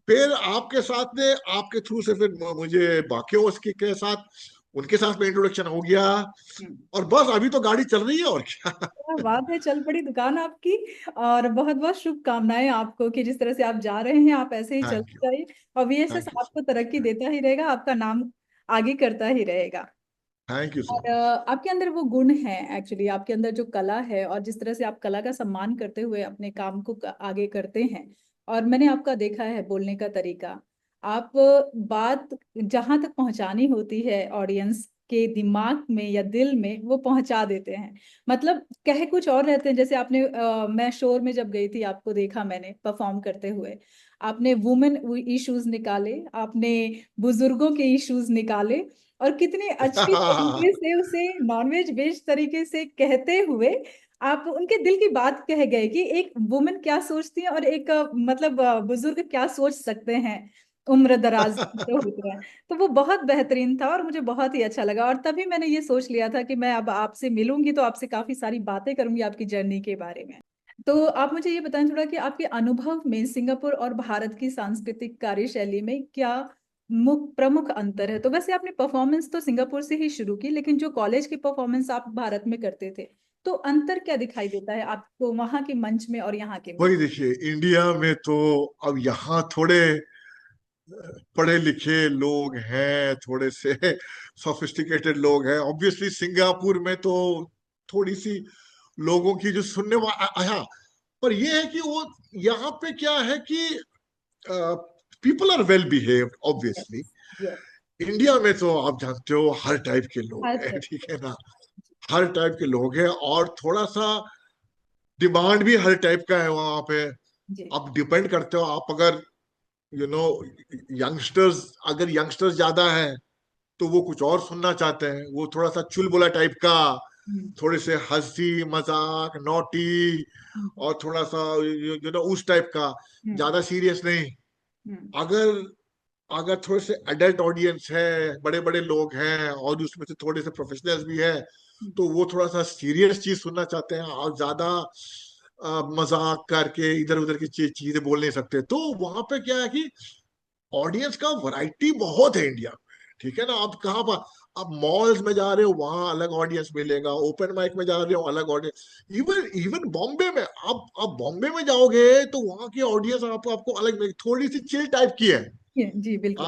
फिर आपके साथ में, आपके थ्रू से फिर मुझे बाकियों के साथ, उनके साथ में इंट्रोडक्शन हो गया। हम्म। और बस अभी तो गाड़ी चल रही है, और क्या। क्या बात है, चल पड़ी दुकान आपकी। और बहुत बहुत शुभकामनाएं आपको कि जिस तरह से आप जा रहे हैं आप ऐसे ही थैंक चलते यू। जाइए। और वीएसएस थैंक यू आपको तरक्की देता ही रहेगा, आपका नाम आगे करता ही रहेगा। थैंक यू सो और मच। आपके अंदर वो गुण है, एक्चुअली आपके अंदर जो कला है, और जिस तरह से आप कला का सम्मान करते हुए अपने काम को आगे करते हैं। और मैंने आपका देखा है बोलने का तरीका। आप बात जहां तक पहुंचानी होती है ऑडियंस के दिमाग में या दिल में, वो पहुंचा देते हैं। मतलब कह कुछ और रहते हैं। जैसे आपने मैं शोर में जब गई थी, आपको देखा मैंने परफॉर्म करते हुए। आपने वुमेन इश्यूज निकाले, आपने बुजुर्गों के इश्यूज निकाले, और कितने अच्छी तरीके से उसे नॉनवेज वेज तरीके से कहते हुए आप उनके दिल की बात कह गए कि एक वुमेन क्या सोचती है, और एक मतलब बुजुर्ग क्या सोच सकते हैं उम्र दराज जो होते हैं। तो वो बहुत बेहतरीन था और मुझे बहुत ही अच्छा लगा। और तभी मैंने ये सोच लिया था कि मैं अब आपसे मिलूंगी तो आपसे काफी सारी बातें करूंगी आपकी जर्नी के बारे में। तो आप मुझे ये बताएं थोड़ा कि आपके अनुभव में सिंगापुर और भारत की सांस्कृतिक कार्यशैली में क्या प्रमुख अंतर है। तो वैसे आपने परफॉर्मेंस तो सिंगापुर से ही शुरू की, लेकिन जो कॉलेज की परफॉर्मेंस आप भारत में करते थे, तो अंतर क्या दिखाई देता है आपको वहां के मंच में और यहाँ के मंच? वही देखिए, इंडिया में तो अब यहाँ थोड़े पढ़े लिखे लोग हैं, थोड़े से सोफिस्टिकेटेड लोग हैं। ऑब्वियसली सिंगापुर में तो थोड़ी सी लोगों की जो सुनने हाँ। पर ये है कि वो यहाँ पे क्या है कि people are well behaved, obviously. Yes. Yes. India में तो आप जानते हो हर टाइप के लोग हर हैं, तरह। ठीक है ना। हर टाइप के लोग हैं, और थोड़ा सा डिमांड भी हर टाइप का है वहां पे। जी। आप डिपेंड करते हो, आप अगर यू नो यंगस्टर्स, अगर यंगस्टर्स ज्यादा है तो वो कुछ और सुनना चाहते हैं, वो थोड़ा सा चुलबुला टाइप का, हम्म, थोड़े से हंसी मजाक नोटी, हम्म, और थोड़ा सा उस टाइप का, हम्म, ज्यादा सीरियस नहीं। हम्म, अगर अगर थोड़े से अडल्ट ऑडियंस है, बड़े बड़े लोग हैं और उसमें से थोड़े से प्रोफेशनल्स भी है, हम्म, तो वो थोड़ा सा सीरियस चीज सुनना चाहते हैं और ज्यादा मजाक करके इधर उधर की चीजें बोल नहीं सकते। तो वहां पे क्या है कि ऑडियंस का वैरायटी बहुत है इंडिया में, ठीक है ना। आप कहाँ पर, आप मॉल्स में जा रहे हो वहां अलग ऑडियंस मिलेगा, ओपन माइक में जा रहे हो अलग ऑडियंस, इवन इवन बॉम्बे में, आप बॉम्बे में जाओगे तो वहां की ऑडियंस आपको अलग मिलेगी, थोड़ी सी चिल टाइप की है। जी बिल्कुल।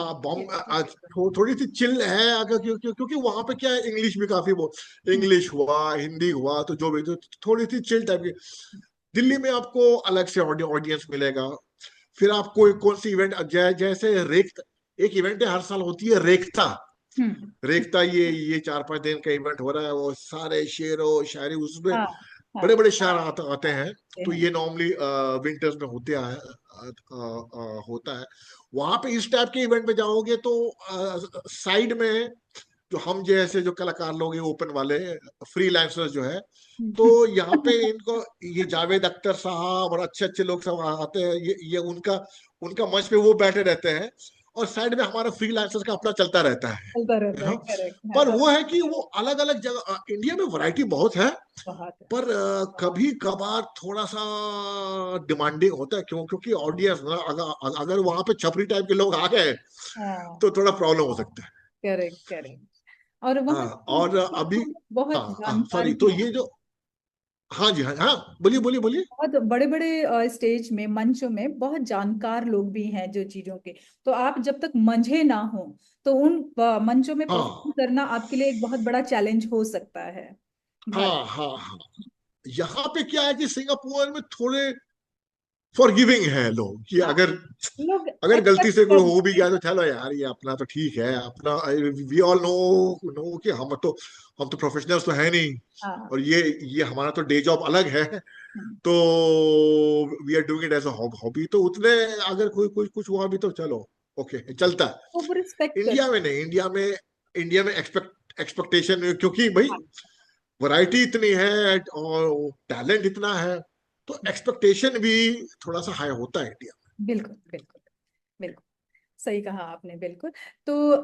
थोड़ी सी चिल है, अगर क्योंकि वहां पे क्या है, इंग्लिश भी काफी वो, हम्म, इंग्लिश हुआ हिंदी हुआ तो जो भी, तो थोड़ी सी चिल टाइप की। दिल्ली में आपको अलग से ऑडियंस मिलेगा। फिर आप कोई कौन सी इवेंट, जैसे रेख, एक इवेंट है हर साल होती है रेखता। हम्म, रेखता ये 4-5 दिन का इवेंट हो रहा है, वो सारे शेरो शायरी उसमें हाँ हाँ, बड़े बड़े शायर आते हैं। आते तो हैं। ये नॉर्मली विंटर्स में होता है। वहां पे इस टाइप के इवेंट में जाओगे तो साइड में जो हम जैसे जो कलाकार लोग हैं ओपन वाले, फ्रीलांसर्स जो है, तो हम्म, यहाँ पे इनको, ये जावेद अख्तर साहब और अच्छे अच्छे लोग सब आते हैं, ये उनका उनका मंच पे वो बैठे रहते हैं, और साइड में हमारा फ्रीलांसर्स का अपना चलता रहता है। चलता रहता है, हाँ। करेक्ट है पर और वो है कि वो अलग अलग जगह, इंडिया में वैरायटी बहुत है, बहुत है। पर कभी कभार थोड़ा सा डिमांडिंग होता है, क्योंकि ऑडियंस ना, अगर वहां पे छपरी टाइप के लोग आ गए हाँ, तो थोड़ा प्रॉब्लम हो सकता है। Correct correct. और वहाँ हाँ, और अभी, बहुत हाँ हाँ जानकार सॉरी, भी तो हैं। ये जो, हाँ जी, हाँ हाँ, बोलिए बोलिए बोलिए। बहुत बड़े बड़े स्टेज में, मंचों में बहुत जानकार लोग भी हैं जो चीजों के। तो आप जब तक मंझे ना हो तो उन मंचों में परफॉर्म हाँ करना आपके लिए एक बहुत बड़ा चैलेंज हो सकता है भारत। हाँ हाँ हाँ। यहाँ पे क्या है कि सिंगापुर में थोड़े फॉरगिविंग है लोग, कि हाँ, अगर लोग अगर गलती एक्सेप्ट से कोई कर हो भी लेते गया हैं। तो चलो यार, ये अपना तो ठीक है अपना, वी ऑल नो कि हम तो प्रोफेशनल्स तो है नहीं, हाँ, और ये हमारा तो डे जॉब अलग है, तो we are doing it as a hobby, तो उतने, अगर कोई कोई कुछ हुआ भी तो चलो, ओके चलता तो वो रिस्पेक्ट है। कर। इंडिया में नहीं, इंडिया में एक्सपेक्टेशन, क्योंकि भाई हाँ, वैरायटी इतनी है और टैलेंट इतना है, तो एक्सपेक्टेशन भी थोड़ा सा हाई होता है इंडिया बिल्कुल बिल्कुल बिल्कुल, सही कहा आपने बिल्कुल। तो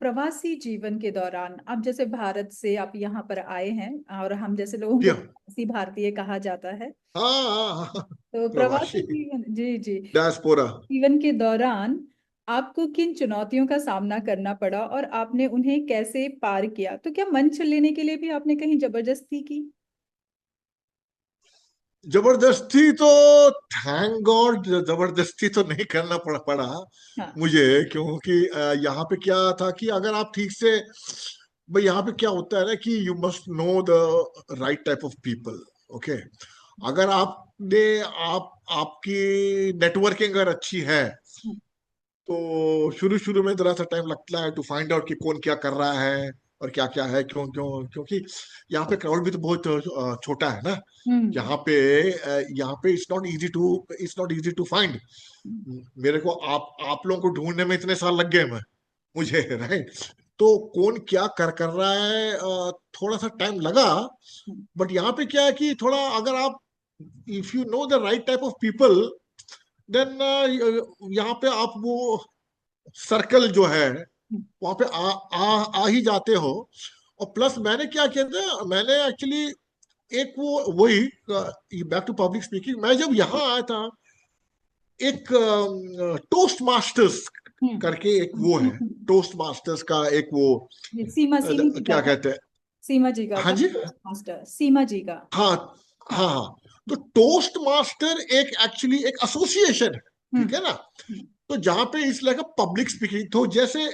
प्रवासी जीवन के दौरान आप जैसे भारत से आप यहाँ पर आए हैं, और हम जैसे लोगों को में। प्रवासी भारतीय कहा जाता है। हाँ हाँ हाँ हाँ, तो प्रवासी प्रवासी, जीवन, जी जी, डायस्पोरा। जीवन के दौरान आपको किन चुनौतियों का सामना करना पड़ा और आपने उन्हें कैसे पार किया? तो क्या मंच लेने के लिए भी आपने कहीं जबरदस्ती की? जबरदस्ती तो, थैंक गॉड, जबरदस्ती तो नहीं करना पड़ा हाँ, मुझे, क्योंकि यहाँ पे क्या था कि अगर आप ठीक से, भाई यहाँ पे क्या होता है ना कि you must no the right type of people, okay. अगर आप आपकी नेटवर्किंग अगर अच्छी है, तो शुरू शुरू में थोड़ा सा टाइम लगता है टू फाइंड आउट कि कौन क्या कर रहा है और क्या क्या है, क्यों क्यों, क्योंकि यहाँ पे क्राउड भी तो बहुत छोटा है ना। हम्म, यहाँ पे it's not easy to find. मेरे को आप लोगों को ढूंढने में इतने साल लग गए मैं मुझे राइट। तो कौन क्या कर रहा है, थोड़ा सा टाइम लगा। बट यहाँ पे क्या है कि थोड़ा अगर आप, if you know the right type of people, then यहाँ पे आप वो सर्कल जो है वहां पे आ ही जाते हो। और प्लस मैंने क्या किया था, मैंने एक्चुअली एक वो वही, बैक टू पब्लिक स्पीकिंग, मैं जब यहाँ आया था, एक टोस्ट मास्टर्स हम्म, करके एक वो है, टोस्ट मास्टर्स का एक वो, ये सीमा जी का क्या था। कहते हैं, सीमा जी का हाँ था जी, मास्टर, सीमा जी का। हाँ हाँ हाँ, हाँ। तो टोस्ट मास्टर एक एक्चुअली एक एसोसिएशन है, हम्म, ठीक है ना। हम्म, तो जहां पे इस लाइक पब्लिक स्पीकिंग, तो जैसे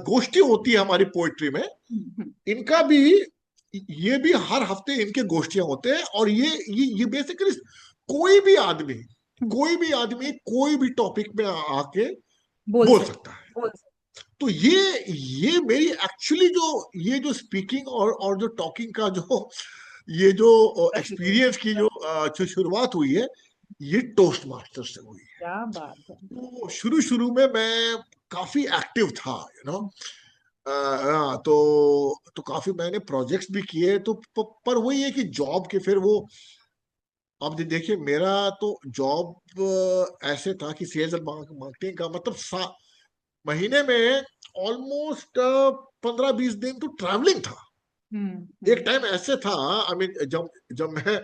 गोष्ठी होती है हमारी पोएट्री में, हम्म, इनका भी, ये भी हर हफ्ते इनके गोष्ठियां होते हैं, और ये बेसिकली हम्म, कोई भी टॉपिक में आके बोल बोल सकते, सकता है। बोल तो ये मेरी एक्चुअली जो, ये जो स्पीकिंग और जो टॉकिंग का जो, ये जो सकते। एक्सपीरियंस की जो शुरुआत हुई है, ये टोस्ट मास्टर से हुई है। क्या बात है। तो शुरू शुरू में मैं काफी एक्टिव था, तो काफी मैंने प्रोजेक्ट्स भी किए, तो पर वही है कि जॉब के फिर वो, अब देखिए मेरा तो जॉब ऐसे था कि सेल्स एंड मार्केटिंग का मतलब महीने में ऑलमोस्ट 15-20 दिन तो ट्रैवलिंग था। एक टाइम ऐसे था, आई मीन जब जब मैं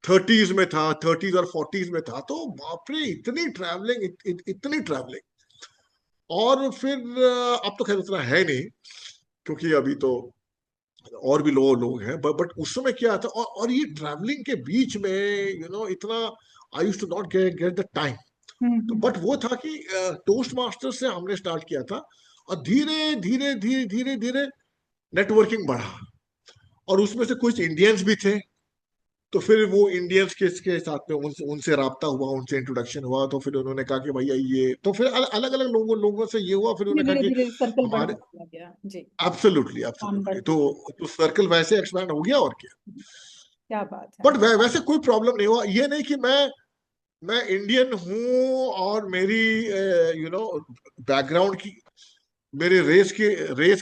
थर्टीज में था, थर्टीज और फोर्टीज में था, तो बाप रे इतनी ट्रैवलिंग, इतनी ट्रैवलिंग। और फिर अब तो खैर उतना है नहीं, क्योंकि अभी तो और भी लोग हैं, बट उस समय क्या था, और ये ट्रैवलिंग के बीच में इतना I used to not get the time. तो बट वो था कि टोस्ट मास्टर से हमने स्टार्ट किया था, और धीरे धीरे धीरे धीरे धीरे नेटवर्किंग बढ़ा, और उसमें से कुछ इंडियंस भी थे। तो फिर वो इंडियंस के साथ में उनसे राब्ता हुआ, उनसे इंट्रोडक्शन हुआ, तो फिर उन्होंने कहा कि भैया ये, तो फिर अलग अलग लोगों से ये हुआ, फिर धीरे उन्होंने कहा धीरे कि धीरे सर्कल बढ़ता हमारे, चला गया जी। एब्सोल्युटली काम एब्सोल्युटली, बढ़ती। तो सर्कल वैसे एक्सपैंड हो गया, और क्या। क्या बात है। बट वैसे कोई प्रॉब्लम नहीं हुआ, ये नहीं कि मैं इंडियन हूं और मेरी बैकग्राउंड की, मेरे रेस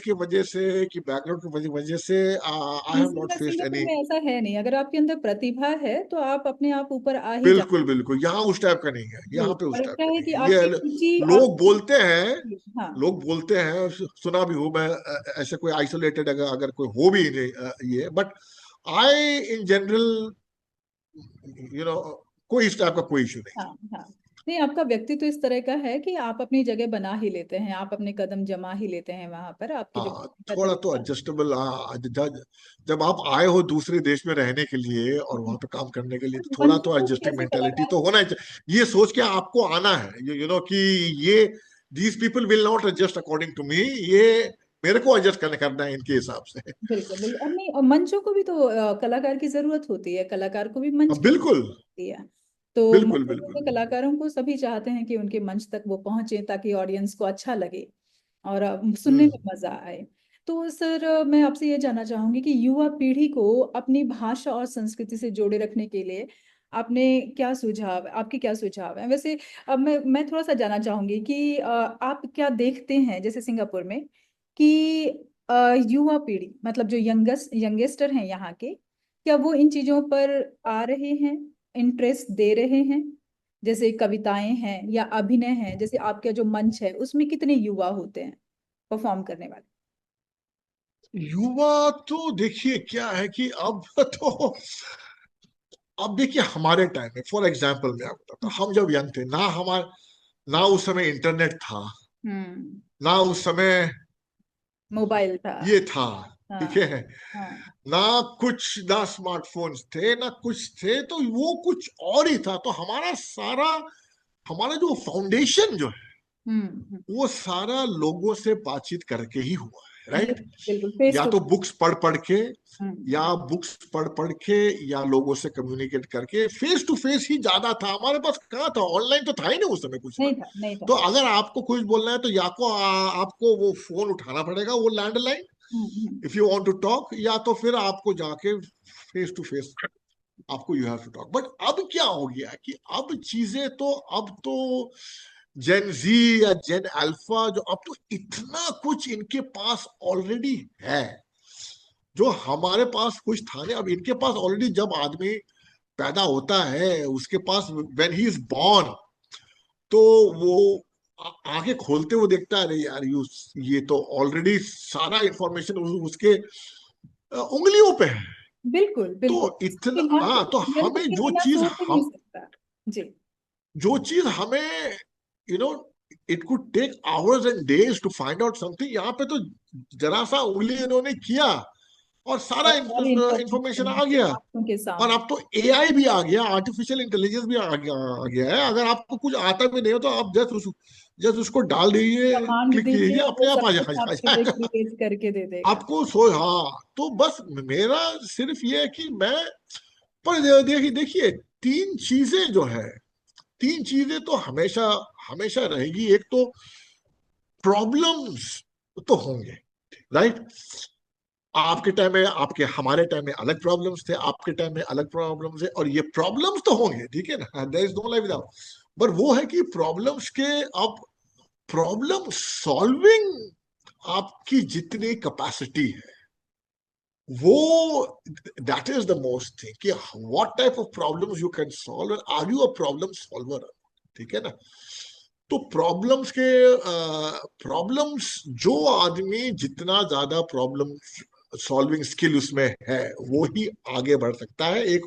की वजह से, कि बैकग्राउंड की वजह से I have not faced Singapore any. में ऐसा है नहीं, अगर आपके अंदर प्रतिभा है तो आप अपने आप ऊपर आ ही जा। बिल्कुल बिल्कुल, यहाँ उस टाइप का नहीं है, जी, यहाँ पे उस और टाइप क्या का है नहीं कि है ये। आपकी रुचि आप। लोग बोलते हैं, हाँ। सुना भी हूं मैं, ऐसे कोई आइसोलेटेड अगर अगर कोई हो भी नहीं, ये, बट आई इन जनरल, कोई इस टाइप का कोई इशू नहीं। हाँ। हाँ। नहीं, आपका व्यक्तित्व इस तरह का है कि आप अपनी जगह बना ही लेते हैं, आप अपने कदम जमा ही लेते हैं वहां पर, आपके जो हाँ, करने का थोड़ा तो तरीका। एडजस्टेबल। जब आप आए हो दूसरे देश में रहने के लिए और वहां पे काम करने के लिए, तो थोड़ा मंचों तो को भी एडजस्टिंग कैसे मेंटेलिटी कलाकार। तो होना ही चाहिए। ये सोच के आपको आना है, कि ये these people will not adjust according to me, ये मेरे को एडजस्ट करना है इनके हिसाब से। बिल्कुल बिल्कुल, और नहीं, और मंचों को भी तो कलाकार की जरूरत होती है, कलाकार को भी मंच की बिल्कुल जरूरत होती है। तो बिल्कुल मंचों बिल्कुल पे बिल्कुल। कलाकारों को सभी चाहते हैं कि उनके मंच तक वो पहुंचे, ताकि ऑडियंस को अच्छा लगे और सुनने हम्म में मजा आए। तो सर, मैं आपसे ये जानना चाहूंगी कि युवा पीढ़ी को अपनी भाषा और संस्कृति से जोड़े रखने के लिए आपके क्या सुझाव है वैसे। अब मैं थोड़ा सा जानना चाहूंगी कि आप क्या देखते हैं जैसे सिंगापुर में कि युवा पीढ़ी, मतलब जो यंगेस्टर हैं यहाँ के, क्या वो इन चीजों पर आ रहे हैं, इंटरेस्ट दे रहे हैं। जैसे कविताएं हैं या अभिनय है, जैसे आपका जो मंच है उसमें कितने युवा होते हैं परफॉर्म करने वाले। युवा तो देखिए क्या है कि अब देखिए हमारे टाइम में, फॉर एग्जाम्पल मैं आपको बताता हूँ, हम जब यंग थे ना उस समय इंटरनेट था, हम्म। ना उस समय मोबाइल था। ये था, ठीक हाँ। है, हाँ। ना स्मार्टफोन्स थे, ना कुछ थे, तो वो कुछ और ही था। तो हमारा जो फाउंडेशन जो है, हम्म। वो सारा लोगों से बातचीत करके ही हुआ है, राइट। बिल्कुल बिल्कुल, फेस या टू। तो बुक्स पढ़ पढ़ के, या हम्म। बुक्स पढ़ पढ़ के, या लोगों से कम्युनिकेट करके, फेस टू फेस ही ज्यादा था। हमारे पास कहाँ था, ऑनलाइन तो था ही नहीं उस समय कुछ ना। नहीं था, नहीं था। तो अगर आपको कुछ बोलना है, तो आपको वो फोन उठाना पड़ेगा, वो लैंडलाइन, हम्म। If you want to talk, या तो फिर आपको जाके फेस टू फेस आपको you have to talk. But अब क्या हो गया कि अब तो जेन जी या जेन अल्फा, जो अब तो इतना कुछ इनके पास ऑलरेडी है, जो हमारे पास कुछ था नहीं। अब इनके पास ऑलरेडी, जब आदमी पैदा होता है, उसके पास व्हेन ही इज बॉर्न, तो वो आंखें खोलते हुए देखता है, अरे यार ये तो ऑलरेडी सारा इंफॉर्मेशन उसके उंगलियों पे है। बिल्कुल तो बिल्कुल। इतना, बिना हाँ, तो यंत्र हमें के बिना सोच ही नहीं सकता। जी। जो चीज हमें, you know it could take hours and days to find out something, यहाँ पे तो जरा सा उंगली इन्होंने किया और सारा और सारी इंफॉर्मेशन इंफॉर्मेशन आ गया। आंखों के और सामने। अब तो एआई भी आ गया, आर्टिफिशियल इंटेलिजेंस भी आ गया है। अगर आपको कुछ आता भी नहीं हो, तो आप जस्ट उसको डाल दीजिए, कमांड क्लिक कीजिए, दीजिए, वो अपने आप सब कुछ आपके लिए जाएगा क्रिएट करके दे देगा। आपको। हाँ, तो बस मेरा सिर्फ ये है कि मैं, पर देखिए देखिए, तीन चीजें जो है, तीन चीजें तो हमेशा हमेशा रहेगी। एक तो प्रॉब्लम्स तो होंगे, राइट। आपके टाइम में, आपके हमारे टाइम में अलग प्रॉब्लम्स थे, आपके टाइम में अलग प्रॉब्लम्स है, और ये प्रॉब्लम्स तो होंगे, ठीक है ना, there is no life without. पर वो है कि प्रॉब्लम्स के अब प्रॉब्लम सॉल्विंग आपकी जितनी कैपेसिटी है वो, that is the most thing कि what type of problems you can solve and are you a problem solver. ठीक है ना। तो प्रॉब्लम्स जो आदमी जितना ज्यादा प्रॉब्लम सॉल्विंग स्किल उसमें है वो ही आगे बढ़ सकता है। एक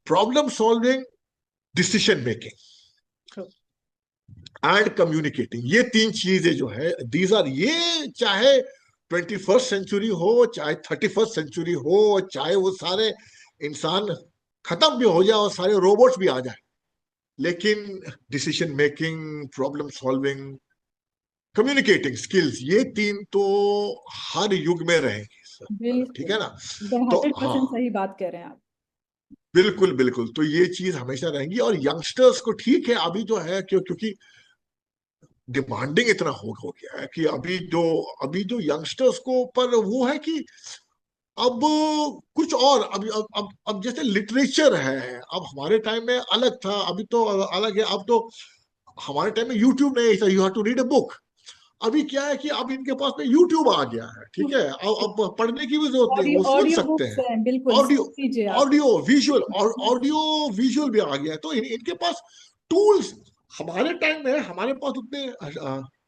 problem solving, decision making and communicating, ये तीन चीजें जो है दीज आर, ये चाहे 21st सेंचुरी हो, चाहे 31st सेंचुरी हो, चाहे वो सारे इंसान खत्म भी हो जाए और सारे रोबोट्स भी आ जाए, लेकिन decision making, problem solving, communicating skills, ये तीन तो हर युग में रहेंगी। ठीक बिल्कुल, है ना। एकदम तो 100% हाँ, सही बात कह रहे हैं आप। बिल्कुल बिल्कुल, तो ये चीज हमेशा रहेंगी। और यंगस्टर्स को ठीक है अभी जो है, क्योंकि डिमांडिंग इतना हो गया है कि अभी जो यंगस्टर्स को पर वो है कि अब कुछ और, अब जैसे लिटरेचर है, अब हमारे टाइम में अलग था, अभी तो अलग है। अब तो हमारे टाइम में यूट्यूब नहीं था, you have to read a book. अभी क्या है कि अब इनके पास में यूट्यूब आ गया है। ठीक है, अब पढ़ने की भी जरूरत नहीं, ऑडियो वो सुन ऑडियो सकते बुक्स हैं। हैं, बिल्कुल ऑडियो, सुन लीजिए आप। ऑडियो विजुअल, और ऑडियो विजुअल भी आ गया है। तो इनके पास टूल्स, हमारे टाइम में हमारे पास उतने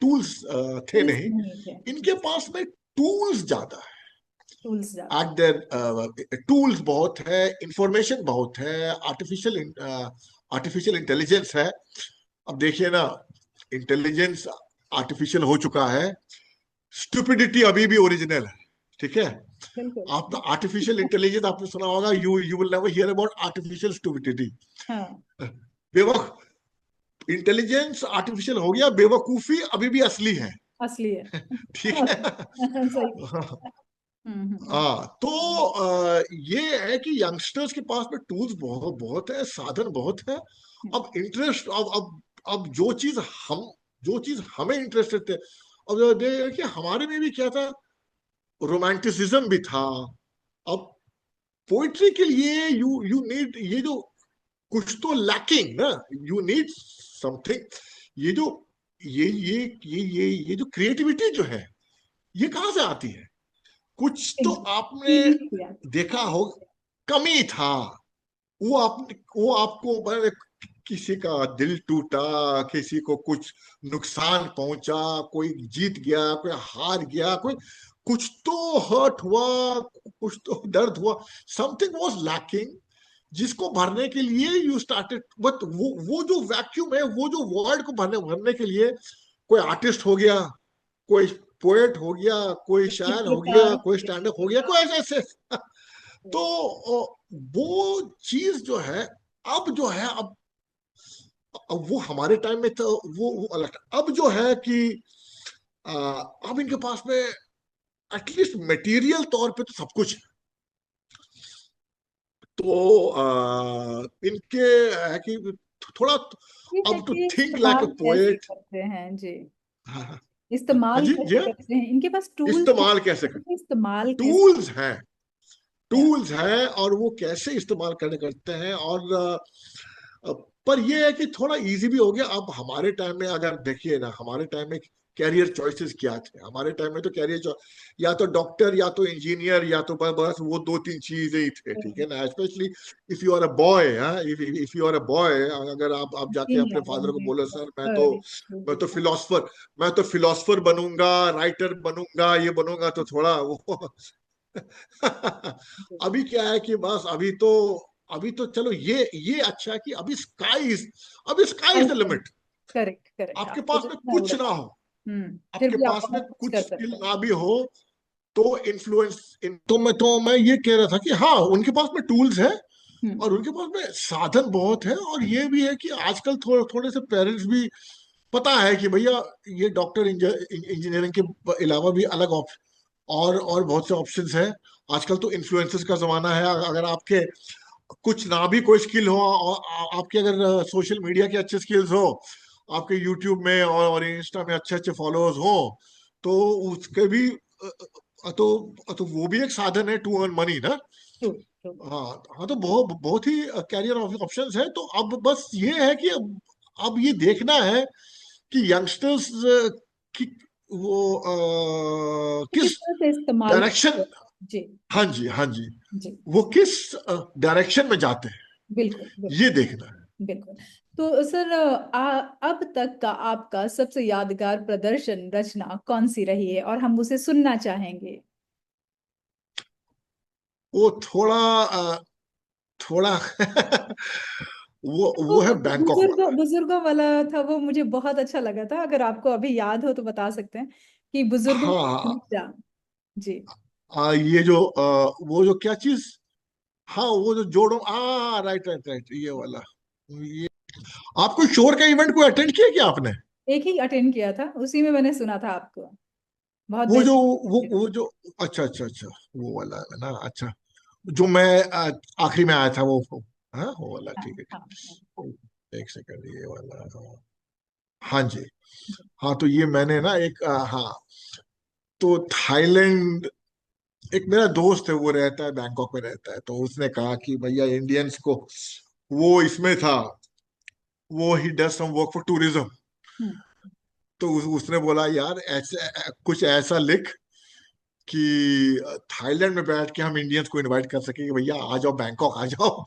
टूल्स थे टूल्स नहीं, नहीं थे। इनके पास में टूल्स ज्यादा है। टूल्स ज्यादा। एट देयर टूल्स बहुत है, इंफॉर्मेशन बहुत है, आर्टिफिशियल इंटेलिजेंस है। अब देखिए ना, इंटेलिजेंस आर्टिफिशियल हो चुका है, स्टुपिडिटी अभी भी ओरिजिनल है। ठीक है। बिल्कुल। आप आर्टिफिशियल इंटेलिजेंस आपने सुना होगा, you will never hear about artificial stupidity. हाँ। बेवक इंटेलिजेंस आर्टिफिशियल हो गया, बेवकूफी अभी भी असली है। असली है। ठीक है। सही। हम्म। तो ये है कि यंगस्टर्स के पास में टूल्स बहुत बहुत है, साधन बहुत है। हम्म। अब इंटरेस्ट, अब जो चीज हमें इंटरेस्टेड थे, अब देखिए कि हमारे में भी क्या था, रोमांटिसिज्म भी था। अब पोइट्री के लिए यू नीड, ये जो कुछ तो लैकिंग ना, यू नीड समथिंग। ये जो ये जो क्रिएटिविटी जो है, ये कहाँ से आती है? कुछ तो आपने फीलिंग किया। देखा हो, कमी था। वो आपको किसी का दिल टूटा, किसी को कुछ नुकसान पहुंचा, कोई जीत गया, कोई हार गया, कोई कुछ तो हर्ट हुआ, कुछ तो दर्द हुआ, समथिंग वाज लैकिंग, जिसको भरने के लिए यू स्टार्टेड। बट वो जो वैक्यूम है, वो जो वर्ड को भरने भरने के लिए कोई आर्टिस्ट हो गया, कोई पोएट हो गया, कोई शायर हो गया, चित्रकार। कोई स्टैंड अप हो गया, कोई ऐसे ऐसे। तो वो चीज जो है, अब जो है, अब वो हमारे टाइम में तो वो अलग था। अब जो है कि अब इनके पास में एटलीस्ट मटेरियल तौर पे तो सब कुछ है। तो इनके है कि थोड़ा, ये है अब टू कि थिंक लाइक इस्तेमाल अ कैसे पोएट। करते हैं जी। हाँ हाँ हाँ, इस्तेमाल जी जी कैसे हाँ। करते हैं, इनके पास टूल्स हैं, इस्तेमाल कैसे कर, इस्तेमाल कैसे। टूल्स हैं, या टूल्स हैं, और वो कैसे इस्तेमाल करते हैं। और अ, पर ये है कि थोड़ा इजी भी हो गया। अब हमारे टाइम में अगर देखिए ना, हमारे टाइम में कैरियर चॉइसेस क्या थे? हमारे टाइम में तो या तो डॉक्टर, या तो इंजीनियर, या तो बस वो दो तीन चीजें ही थे। ठीक है ना। Specially if you are a boy, if you are a boy, अगर आप जाके अपने इंजीनियर फादर को बन बोले, सर गए। मैं तो फिलोसफर बनूंगा, राइटर बनूंगा, ये बनूंगा, तो थोड़ा वो अभी क्या है कि बस अभी तो चलो, ये अच्छा है कि अभी sky is the limit. Correct correct, आपके आपको पास में जितना कुछ उड़ा। ना हो, फिर आपके भी आप पास में बहुत कुछ कुछ कर स्किल सकते हैं। ना भी हो, तो मैं ये कह रहा था कि हाँ, उनके पास में टूल्स है, हम्म। और उनके पास में साधन बहुत है। और ये भी है कि आजकल थोड़े से पेरेंट्स भी पता है कि भैया, ये डॉक्टर इंजीनियरिंग के अलावा भी अलग और बहुत से ऑप्शंस हैं। आजकल तो इन्फ्लुएंसर्स का जमाना है। अगर आपके कुछ ना भी कोई स्किल हो, और आपके अगर सोशल मीडिया के अच्छे स्किल्स हो, आपके यूट्यूब में और इंस्टा में अच्छे अच्छे फॉलोअर्स हो, तो उसके भी तो वो भी एक साधन है टू अर्न मनी ना। True true. हाँ हाँ, तो बहुत बहुत ही कैरियर ऑप्शंस है। तो अब बस ये है कि अब ये देखना है कि यंगस्टर्स की वो तो किस किस तरह से इस्तेमाल डायरेक्शन, करते हैं? जी। हाँ जी हाँ जी, जी। वो किस डायरेक्शन में जाते हैं, बिल्कुल ये बिल्कुल। देखना है। बिल्कुल। तो सर, अब तक का आपका सबसे यादगार प्रदर्शन रचना कौन सी रही है और हम उसे सुनना चाहेंगे? वो थोड़ा थोड़ा वो है वो बैंकॉक बुजुर्गों वाला। बुजुर्गों वाला था, वो मुझे बहुत अच्छा लगा था। अगर आपको अभी याद हो तो बता सकते हैं कि बुजुर्गों की हाँ, समस्या। जी। ये जो वो जो क्या चीज, हाँ वो जो जोड़ो, राइट राइट राइट, ये वाला। ये आपको शोर का इवेंट को अटेंड किया क्या आपने? एक ही अटेंड किया था, उसी में मैंने सुना था आपको। बहुत वो जो बेहतर। वो जो अच्छा अच्छा अच्छा, वो वाला है ना, अच्छा, जो मैं आखिरी में आया था वो, हाँ वो वाला, हाँ ठीक है हाँ। ठीक। एक सेकंड, ये वाला, हाँ जी। हाँ तो ये मैंने ना एक हाँ, तो थाईलैंड, एक मेरा दोस्त है, वो रहता है बैंकॉक में रहता है, तो उसने कहा कि भैया इंडियंस को, वो इसमें था, वो he does some work for tourism, hmm. तो उसने बोला यार ऐसे कुछ ऐसा लिख कि थाईलैंड में बैठ के हम इंडियंस को इनवाइट कर सके कि भैया आ जाओ बैंकॉक, आ जाओ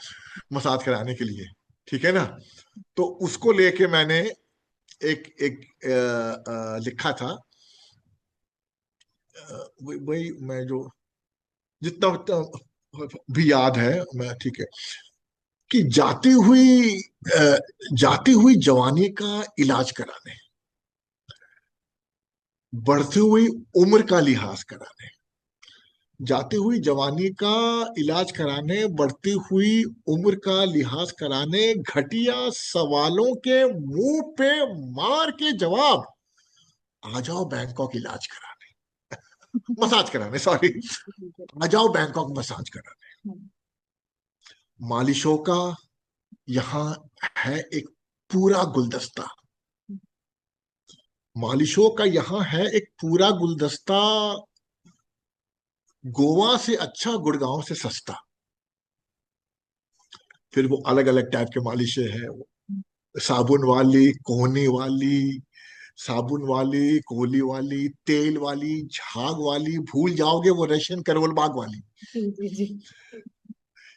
मसाज कराने के लिए, ठीक है ना। तो उसको लेके मैंने एक एक लिखा था, वही मैं जो जितना उतना भी याद है मैं, ठीक है, कि जाती हुई जवानी का इलाज कराने, बढ़ती हुई उम्र का लिहाज कराने, जाती हुई जवानी का इलाज कराने, बढ़ती हुई उम्र का लिहाज कराने, घटिया सवालों के मुंह पे मार के जवाब, आ जाओ बैंकॉक इलाज कराने, मसाज कराने, सॉरी, आ जाओ बैंकॉक मसाज कराने। मालिशों का यहाँ है एक पूरा गुलदस्ता, मालिशों का यहाँ है एक पूरा गुलदस्ता, गोवा से अच्छा गुड़गांव से सस्ता। फिर वो अलग अलग टाइप के मालिशें हैं, साबुन वाली, कोहनी वाली, साबुन वाली, कोहली वाली, तेल वाली, झाग वाली, भूल जाओगे वो रशियन करोल बाग वाली। जी जी जी।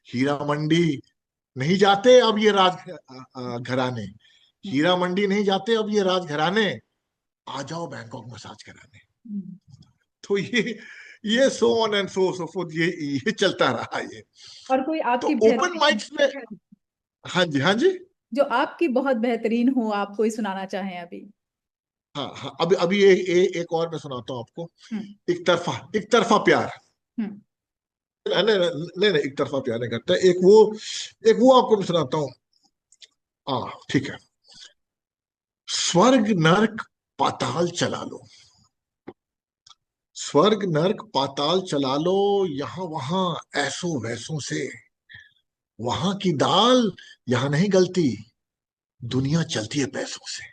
हीरा मंडी नहीं जाते अब ये राज घराने, हीरा मंडी नहीं जाते अब ये राज घराने, आ जाओ बैंकॉक मसाज कराने। तो ये so on and so fourth, ये चलता रहा ये। और कोई तो आपकी ओपन बेहतरीन, माइक्स में, हाँ जी हाँ जी, जो आपकी बहुत बेहतरीन हो, आप कोई सुनाना चाहें अभी? हाँ हाँ, अभी अभी एक और मैं सुनाता हूँ आपको। हम्म। एक तरफा प्यार, हम्म। नहीं नहीं नहीं नहीं, एक तरफा प्यार नहीं करता, एक वो आपको मैं सुनाता हूँ। हाँ ठीक है। स्वर्ग नरक पाताल चला लो, स्वर्ग नरक पाताल चला लो, यहाँ वहां ऐसो वैसों से, वहां की दाल यहाँ नहीं गलती, दुनिया चलती है पैसों से,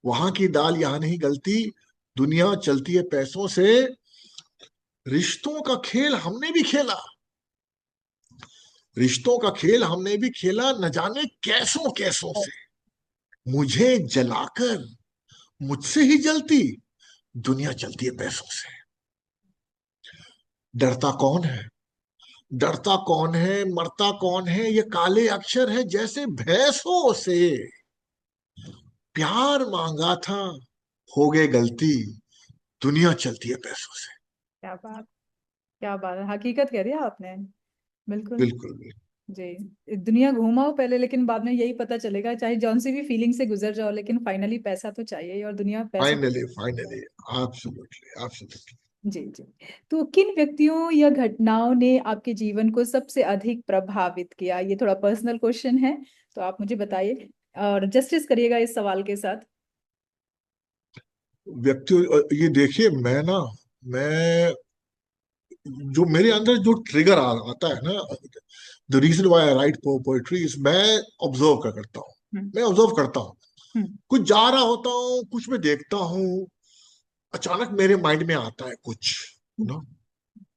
वहां की दाल यहाँ नहीं गलती, दुनिया चलती है पैसों से, रिश्तों का खेल हमने भी खेला, रिश्तों का खेल हमने भी खेला, न जाने कैसों कैसों से, मुझे जलाकर मुझसे ही जलती, दुनिया चलती है पैसों से। डरता कौन है, डरता कौन है, मरता कौन है, ये काले अक्षर है जैसे भैंसों से, प्यार मांगा था हो गए गलती, दुनिया चलती है पैसों से। क्या बात, क्या बात है, हकीकत कह दिया आपने। बिल्कुल। बिल्कुल बिल्कुल, जी। दुनिया घूमाओ पहले, लेकिन बाद में यही पता चलेगा, चाहे जौन सी भी फीलिंग से गुजर जाओ, लेकिन फाइनली पैसा तो चाहिए ही, और दुनिया पैसों। Finally finally, absolutely absolutely. जी जी। तो किन व्यक्तियों या घटनाओं ने आपके जीवन को सबसे अधिक प्रभावित किया? ये थोड़ा पर्सनल क्वेश्चन है, तो आप मुझे बताइए और जस्टिस करिएगा इस सवाल के साथ। व्यक्ति, ये देखिए मैं जो मेरे अंदर जो ट्रिगर आता है ना, the reason why I write poetry is, मैं ऑब्जर्व करता हूँ, हम्म। मैं ऑब्जर्व करता हूँ, हम्म। कुछ जा रहा होता हूँ, कुछ मैं देखता हूँ, अचानक मेरे माइंड में आता है कुछ ना,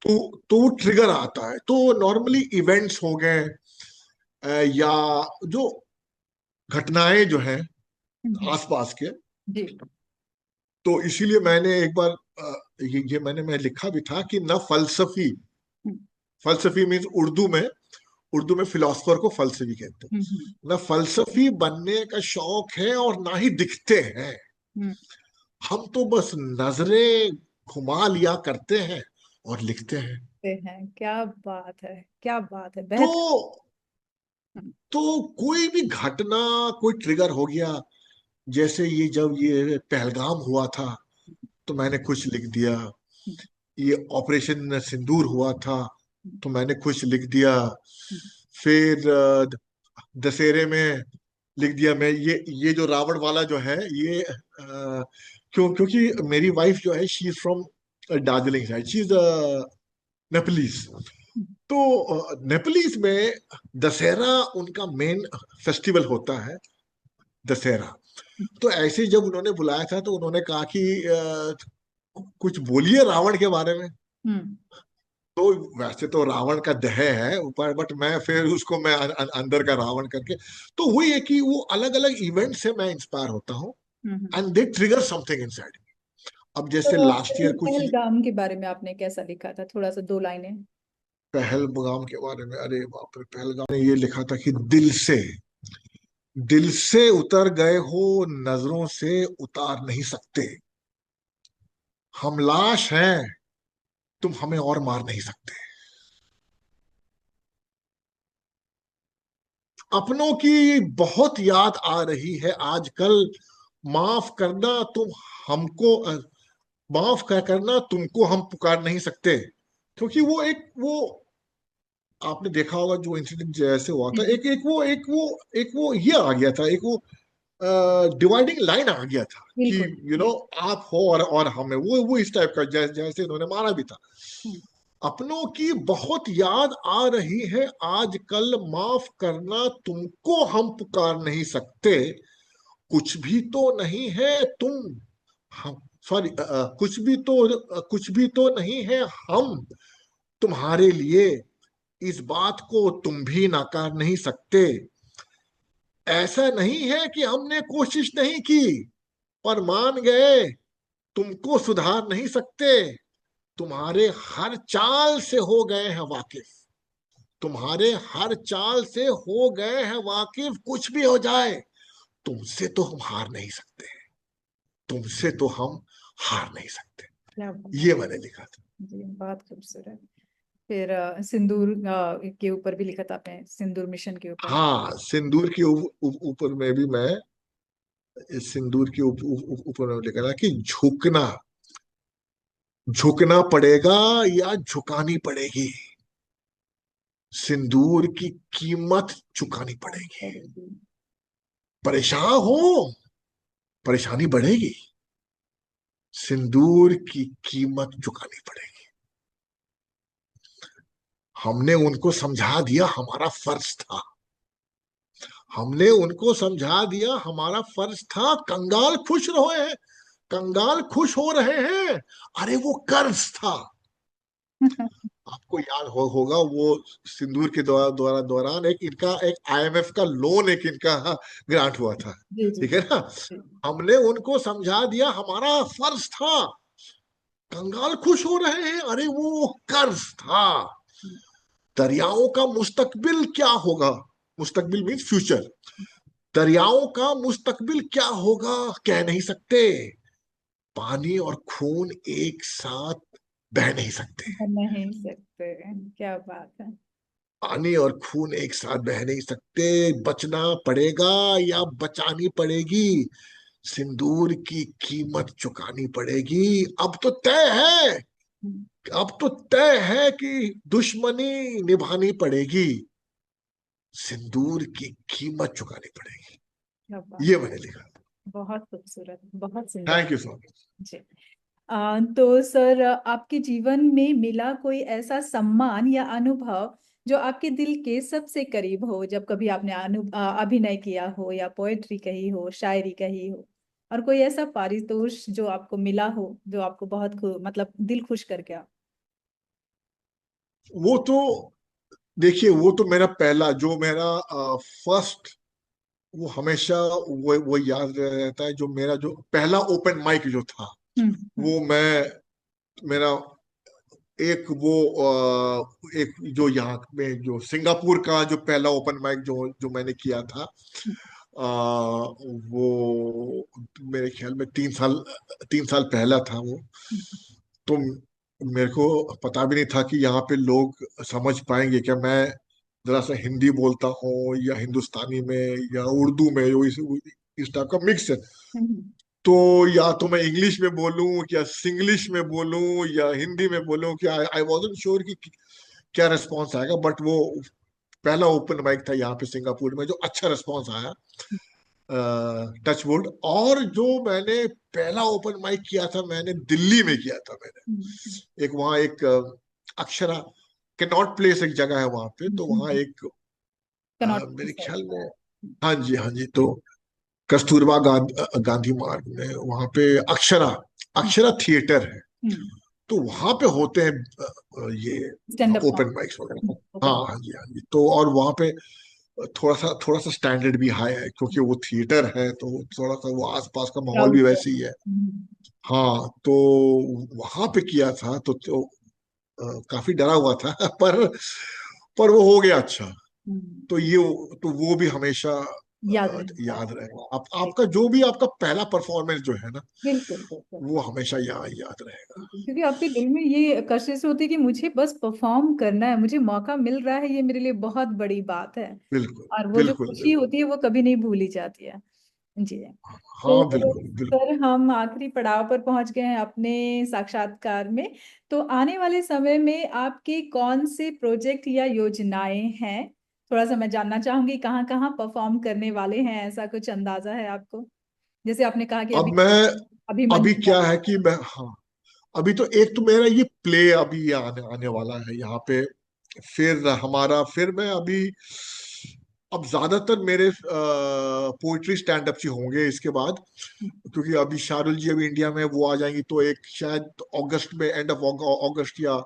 तो वो ट्रिगर आता है, तो नॉर्मली इवेंट्स हो गए, या जो घटनाएं जो हैं, आसपास के। जी। तो इसीलिए मैंने एक बार ये मैं लिखा भी था कि न फलसफी, हम्म। फलसफी मीन्स उर्दू में फिलोसफर को फलसफी कहते हम्म। हैं। न फलसफी बनने का शौक है और ना ही दिखते हैं। हम्म। हम तो बस नजरें घुमा लिया करते हैं और लिखते हैं। ते हैं, क्या बात है, क्या बात है, तो बेहतर। तो कोई भी घटना, कोई ट्रिगर हो गया, जैसे ये जब ये पहलगाम हुआ था तो मैंने कुछ लिख दिया। ये ऑपरेशन सिंदूर हुआ था तो मैंने कुछ लिख दिया। फिर दशहरे में लिख दिया मैं, ये जो रावण वाला जो है ये क्योंकि मेरी वाइफ जो है she is from Darjeeling side, she is Nepalese. तो नेपलीज में दशहरा उनका मेन फेस्टिवल होता है, दशहरा। तो ऐसे ही जब उन्होंने बुलाया था तो उन्होंने कहा कि कुछ बोलिए रावण के बारे में। हम्म। तो वैसे तो रावण का दह है ऊपर, बट मैं फिर उसको मैं अंदर का रावण करके। तो वही है कि वो अलग अलग इवेंट से मैं इंस्पायर होता हूँ hmm. And they trigger something inside. अब जैसे तो लास्ट ईयर कुछ, पहलगाम के बारे में आपने कैसा लिखा था, थोड़ा सा दो लाइनें। पहलगाम के बारे में, अरे बाप रे, पहलगाम ने ये लिखा था कि दिल से उतर गए हो, नजरों से उतार नहीं सकते। हम लाश हैं, तुम हमें और मार नहीं सकते। अपनों की बहुत याद आ रही है आजकल, माफ करना तुम हमको करना तुमको हम पुकार नहीं सकते। क्योंकि वो आपने देखा होगा जो इंसिडेंट जैसे हुआ था, हम्म। एक वो ये आ गया था, एक वो डिवाइडिंग लाइन आ गया था कि बिल्कुल। आप हो और हम है, वो इस टाइप का जैसे इन्होंने माना भी था। हम्म। अपनों की बहुत याद आ रही है आजकल, माफ करना तुमको हम पुकार नहीं सकते। कुछ भी तो नहीं है तुम, हम, सॉरी, कुछ भी तो नहीं है हम तुम्हारे लिए, इस बात को तुम भी नकार नहीं सकते। ऐसा नहीं है कि हमने कोशिश नहीं की, पर मान गए तुमको सुधार नहीं सकते। तुम्हारे हर चाल से हो गए हैं वाकिफ, तुम्हारे हर चाल से हो गए हैं वाकिफ। कुछ भी हो जाए तुमसे तो हम हार नहीं सकते, तुमसे तो हम हार नहीं सकते। क्या बात। ये मैंने लिखा था। जी, बहुत खूबसूरत। फिर सिंदूर के ऊपर भी लिखा था आपने, सिंदूर मिशन के ऊपर। हाँ, सिंदूर के ऊपर में भी मैं, इस सिंदूर के ऊपर में लिखा था कि झुकना, झुकना पड़ेगा या झुकानी पड़ेगी, सिंदूर की कीमत चुकानी पड़ेगी। परेशान हो, परेशानी बढ़ेगी, सिंदूर की कीमत चुकानी पड़ेगी। हमने उनको समझा दिया हमारा फर्ज था, हमने उनको समझा दिया हमारा फर्ज था। कंगाल खुश रहे हैं, कंगाल खुश हो रहे हैं, अरे वो कर्ज था। आपको याद होगा वो सिंदूर के दौरान एक इनका एक आईएमएफ का लोन एक इनका ग्रांट हुआ था। जी जी ठीक है ना। जी। हमने उनको समझा दिया हमारा फर्ज था। कंगाल खुश हो रहे हैं, अरे वो कर्ज था। दरियाओं का मुस्तकबिल क्या होगा, मुस्तकबिल मीन्स फ्यूचर। दरियाओं का मुस्तकबिल क्या होगा कह नहीं सकते। पानी और खून एक साथ बह नहीं सकते, नहीं सकते। क्या बात है। पानी और खून एक साथ बह नहीं सकते। बचना पड़ेगा या बचानी पड़ेगी, सिंदूर की कीमत चुकानी पड़ेगी। अब तो तय है, हम्म। अब तो तय है कि दुश्मनी निभानी पड़ेगी, सिंदूर की कीमत चुकानी पड़ेगी। क्या बात। ये मैंने लिखा। बहुत खूबसूरत, बहुत सुंदर। Thank you so much. जी। तो सर, आपके जीवन में मिला कोई ऐसा सम्मान या अनुभव जो आपके दिल के सबसे करीब हो, जब कभी आपने अभिनय किया हो या पोएट्री कही हो, शायरी कही हो, और कोई ऐसा पारितोष जो आपको मिला हो जो आपको बहुत मतलब दिल खुश कर गया। वो तो देखिए, वो तो मेरा पहला जो मेरा फर्स्ट वो हमेशा वो याद रहता है, जो मेरा जो पहला ओपन माइक जो था, हम्म। वो मैं मेरा एक वो एक जो यहाँ में जो सिंगापुर का जो पहला ओपन माइक जो जो मैंने किया था, वो मेरे ख्याल में 3 साल पहला था वो। तो मेरे को पता भी नहीं था कि यहाँ पे लोग समझ पाएंगे क्या। मैं जरा सा हिंदी बोलता हूँ या हिंदुस्तानी में या उर्दू में, जो इस टाइप का मिक्स है। हम्म। तो या तो मैं इंग्लिश में बोलूं या सिंग्लिश में बोलूं या हिंदी में बोलूं, कि आई वॉजंट श्योर कि क्या रिस्पॉन्स आएगा। बट वो पहला ओपन माइक था यहाँ पे सिंगापुर में, जो अच्छा रिस्पॉन्स आया, टच वुड। और जो मैंने पहला ओपन माइक किया था, मैंने दिल्ली में किया था। हम्म। मैंने एक वहाँ एक अक्षरा कैनॉट प्लेस एक जगह है वहां पे, तो वहाँ एक कनॉट मेरे प्लेस है। ख्याल में, हाँ जी हाँ जी, तो कस्तूरबा गांधी मार्ग में वहां पे अक्षरा अक्षरा थिएटर है। तो वहां पे होते हैं ये स्टैंड अप ओपन माइक्स वगैरह। हाँ ओपन। हाँ जी हाँ जी। तो और वहां पे थोड़ा सा स्टैंडर्ड भी हाई है, क्योंकि वो थिएटर है, तो थोड़ा सा वो आसपास का माहौल भी क्राउड। वैसे ही है। हाँ, तो वहां पे किया था, तो काफी डरा हुआ था पर वो हो गया अच्छा। तो ये तो वो भी हमेशा याद रहेगा। याद रहेगा। आपका जो भी आपका पहला परफॉर्मेंस जो है ना, बिल्कुल बिल्कुल। वो हमेशा याद रहेगा। क्योंकि आपके दिल में ये कशिश होती है कि मुझे बस परफॉर्म करना है, मुझे मौका मिल रहा है, ये मेरे लिए बहुत बड़ी बात है। बिल्कुल और वो जो बिल्कुल खुशी बिल्कुल। होती है वो कभी नहीं भूली जाती है। जी। तो हाँ बिल्कुल बिल्कुल। सर, हम आखिरी पड़ाव पर पहुंच गए हैं अपने साक्षात्कार में। तो आने वाले समय में आपके कौन से प्रोजेक्ट या योजनाएं हैं, थोड़ा सा मैं जानना चाहूंगी। कहाँ कहाँ परफॉर्म करने वाले हैं, ऐसा कुछ अंदाजा है आपको? जैसे आपने कहा कि अब अभी मैं अभी अभिमन्यु क्या वाली। है कि मैं, हाँ, अभी तो एक तो मेरा ये प्ले अभी आने वाला है यहाँ पे। फिर मैं अभी, अब ज्यादातर मेरे पोइट्री स्टैंड अप ही होंगे इसके बाद। क्योंकि अभी शारुल जी अभी इंडिया में वो आ जाएंगी, तो एक शायद अगस्त में, एंड ऑफ अगस्त या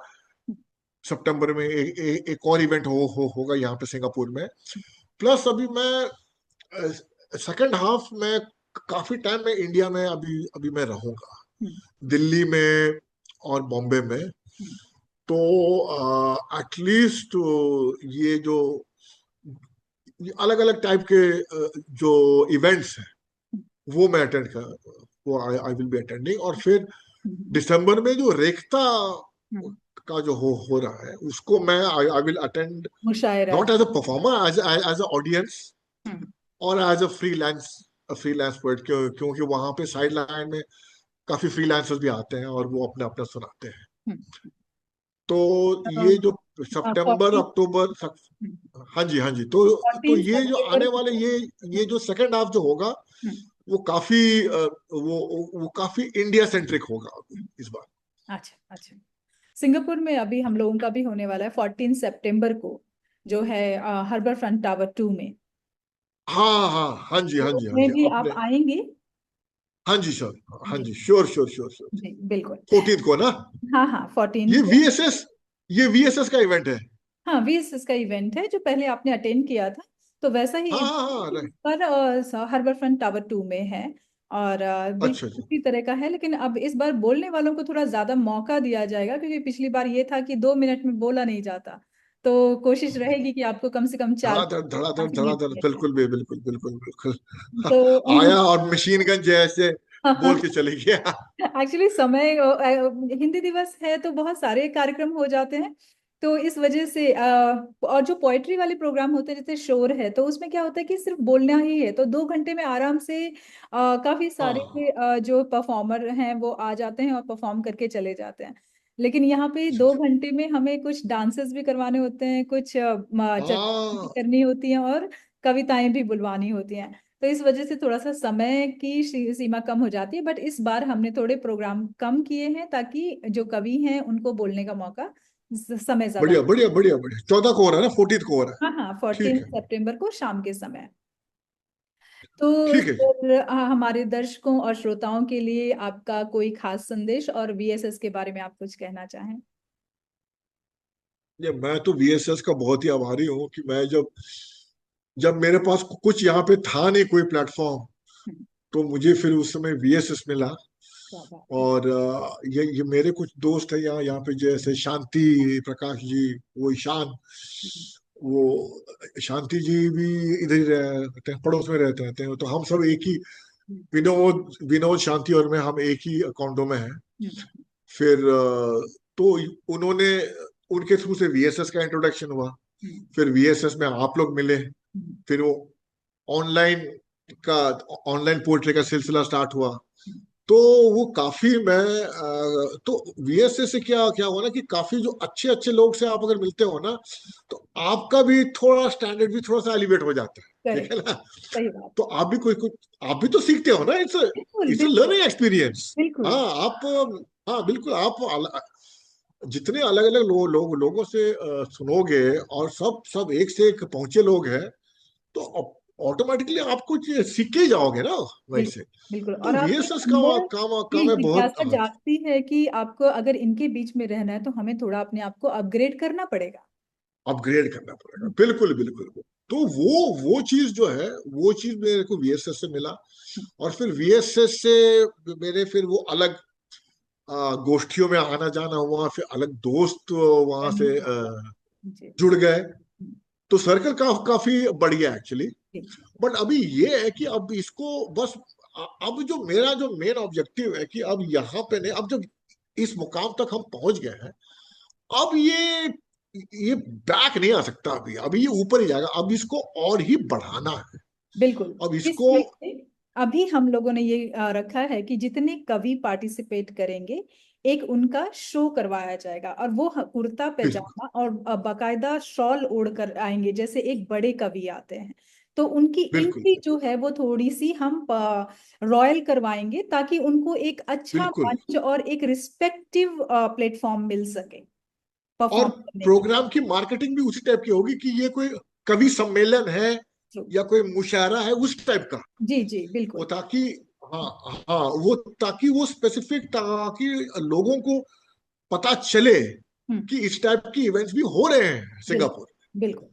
सितंबर में एक और इवेंट होगा यहाँ पे सिंगापुर में। प्लस अभी मैं सेकंड हाफ में काफी टाइम में इंडिया में अभी अभी मैं रहूंगा, दिल्ली में और बॉम्बे में। तो एटलीस्ट ये जो अलग अलग टाइप के जो इवेंट्स हैं, वो मैं अटेंड कर वो आई विल बी अटेंडिंग। और फिर दिसंबर में जो रेखता का जो हो रहा है, उसको मैं आई विल अटेंड, मुशायरा। Not as a performer, as a audience, hmm. और एज अ फ्रीलांस पोएट। क्योंकि वहां पे साइड लाइन में काफी फ्रीलांसर्स भी आते हैं और वो अपने अपने सुनाते हैं। तो ये जो सितंबर 14। अक्टूबर हाँ जी हाँ जी, तो 14 ये जो सितंबर आने वाले को। ये जो सेकंड हाफ जो होगा, हम्म। वो काफी वो काफी इंडिया सेंट्रिक होगा इस बार। अच्छा अच्छा। सिंगापुर में अभी हम लोगों का भी होने वाला है 14 सितंबर को, जो है हार्बर फ्रंट टावर 2 में। हाँ हाँ हाँ जी हाँ जी हाँ उसमें जी, भी आप अपने, आएंगे? हाँ जी सर, हाँ जी जी, श्योर श्योर श्योर श्योर। जी बिल्कुल। 14 को ना? हाँ हाँ, 14 ये को। वीएसएस ये वीएसएस का इवेंट है? हाँ, वीएसएस का इवेंट है जो पहले आपने अटेंड किया था, तो वैसा ही हाँ event हाँ है, हाँ, इस राइट। पर हार्बर फ्रंट टावर 2 में है। और अच्छा बिल्कुल अच्छा। उसी तरह का है, लेकिन अब इस बार बोलने वालों को थोड़ा ज्यादा मौका दिया जाएगा, क्योंकि पिछली बार ये था कि 2 मिनट में बोला नहीं जाता। तो कोशिश रहेगी कि आपको कम से कम चार धड़ाधड़ धड़ाधड़ पाँच मिनट धड़ाधड़, दिया जाए। बिल्कुल भी, बिल्कुल बिल्कुल बिल्कुल। तो आया और मशीन गन जैसे बोल के चले गया। एक्चुअली समय हिंदी दिवस है तो बहुत सारे कार्यक्रम हो जाते हैं। तो इस वजह से और जो पोएट्री वाले प्रोग्राम होते हैं जैसे शोर है, तो उसमें क्या होता है कि सिर्फ बोलना ही है, तो 2 घंटे में आराम से काफी सारे हाँ, जो परफॉर्मर हैं वो आ जाते हैं और परफॉर्म करके चले जाते हैं। लेकिन यहाँ पे अच्छा दो अच्छा। घंटे में हमें कुछ डांसेस भी करवाने होते हैं, कुछ चर्चाएं भी हाँ, करनी होती हैं, और कविताएं भी बुलवानी होती हैं। तो इस वजह से थोड़ा सा समय की सीमा कम हो जाती है, बट इस बार हमने थोड़े प्रोग्राम कम किए हैं ताकि जो कवि हैं उनको बोलने का मौका समय ज्यादा। बढ़िया बढ़िया बढ़िया बढ़िया। 14 को हो रहा है ना? 14 को हो रहा है? हाँ हाँ, ठीक 14 है, सितंबर को शाम के समय। तो ठीक है जी। सर, हमारे दर्शकों और श्रोताओं के लिए आपका कोई खास संदेश और वीएसएस के बारे में आप कुछ कहना चाहें? ये मैं तो वीएसएस का बहुत ही आभारी हूँ कि मैं जब जब मेरे पास कुछ यहाँ पे था नहीं, कोई प्लेटफॉर्म, हम्म, तो मुझे फिर उस समय वीएसएस मिला। क्या बात है। और ये मेरे कुछ दोस्त है यहाँ यहाँ पे, जैसे शांति प्रकाश जी, वो ईशान, हम्म, वो शांति जी भी इधर ही रहते हैं, पड़ोस में रहते हैं, तो हम सब एक ही, हम्म, विनोद विनोद शांति और मैं, हम एक ही कॉन्डो में हैं। हम्म, फिर तो उन्होंने, उनके थ्रू से वीएसएस का इंट्रोडक्शन हुआ। हम्म, फिर वीएसएस में आप लोग मिले। हम्म, फिर वो ऑनलाइन का ऑनलाइन पोर्ट्री का सिलसिला स्टार्ट हुआ। हम्म, तो वो काफी मैं तो वीएसएस से क्या क्या हुआ ना, कि काफी जो अच्छे अच्छे लोग से आप अगर मिलते हो ना, तो आपका भी थोड़ा स्टैंडर्ड भी थोड़ा सा एलिवेट हो जाता है, ठीक है करेक्ट। ना। सही बात। तो आप भी कोई कुछ, आप भी तो सीखते हो ना, इट्स बिल्कुल इट्स बिल्कुल। Learning experience. बिल्कुल। हाँ आप, हाँ बिल्कुल, आप जितने अलग अलग लोगों से सुनोगे, और सब सब एक से एक पहुंचे लोग हैं, तो ऑटोमेटिकली आप कुछ सीख के ही जाओगे ना वहीं बिल्कुल से। बिल्कुल। तो और आपके वीएसएस का अंदर काम ये काम है बहुत। जिज्ञासा जागती है कि आपको अगर इनके बीच में रहना है तो हमें थोड़ा अपने आप को अपग्रेड करना पड़ेगा। अपग्रेड करना पड़ेगा, बिल्कुल बिल्कुल। तो वो चीज जो है, वो चीज मेरे को वीएसएस से मिला। और फिर वीएसएस से मेरे फिर वो अलग गोष्ठियों में आना जाना हुआ, फिर अलग दोस्त वहां बनने से लगा। जी। जुड़ गए। तो सर्कल काफी बढ़िया एक्चुअली। जी। बट अभी ये है कि अब इसको बस, अब जो मेरा जो मेन ऑब्जेक्टिव है कि अब यहाँ पे नहीं, अब जब इस मुकाम तक हम पहुंच गए हैं, अब ये बैक नहीं आ सकता। अभी ये ऊपर ही जाएगा, अब इसको और ही बढ़ाना है। बिल्कुल। अब इसको, इसलिए अभी हम लोगों ने ये रखा है कि जितने कवि पार्टिसिपेट करेंगे एक उनका शो करवाया जाएगा, और वो कुर्ता बिल्कुल पैजामा और बाकायदा शॉल ओढ़ कर आएंगे जैसे एक बड़े कवि आते हैं। तो उनकी बिल्कुल एंट्री जो है वो थोड़ी सी हम रॉयल करवाएंगे ताकि उनको एक अच्छा बिल्कुल। मंच और एक रिस्पेक्टिव प्लेटफॉर्म मिल सके और परफॉर्म करने के प्रोग्राम की मार्केटिंग भी उसी टाइप की होगी, कि ये कोई कवि सम्मेलन है लिए। या कोई मुशायरा है, उस टाइप का। जी जी वो बिल्कुल। ताकि, हाँ हाँ, वो ताकि वो स्पेसिफिक, ताकि लोगों को पता चले हम्म। कि इस टाइप की इवेंट्स भी हो रहे हैं बिल्कुल सिंगापुर। बिल्कुल।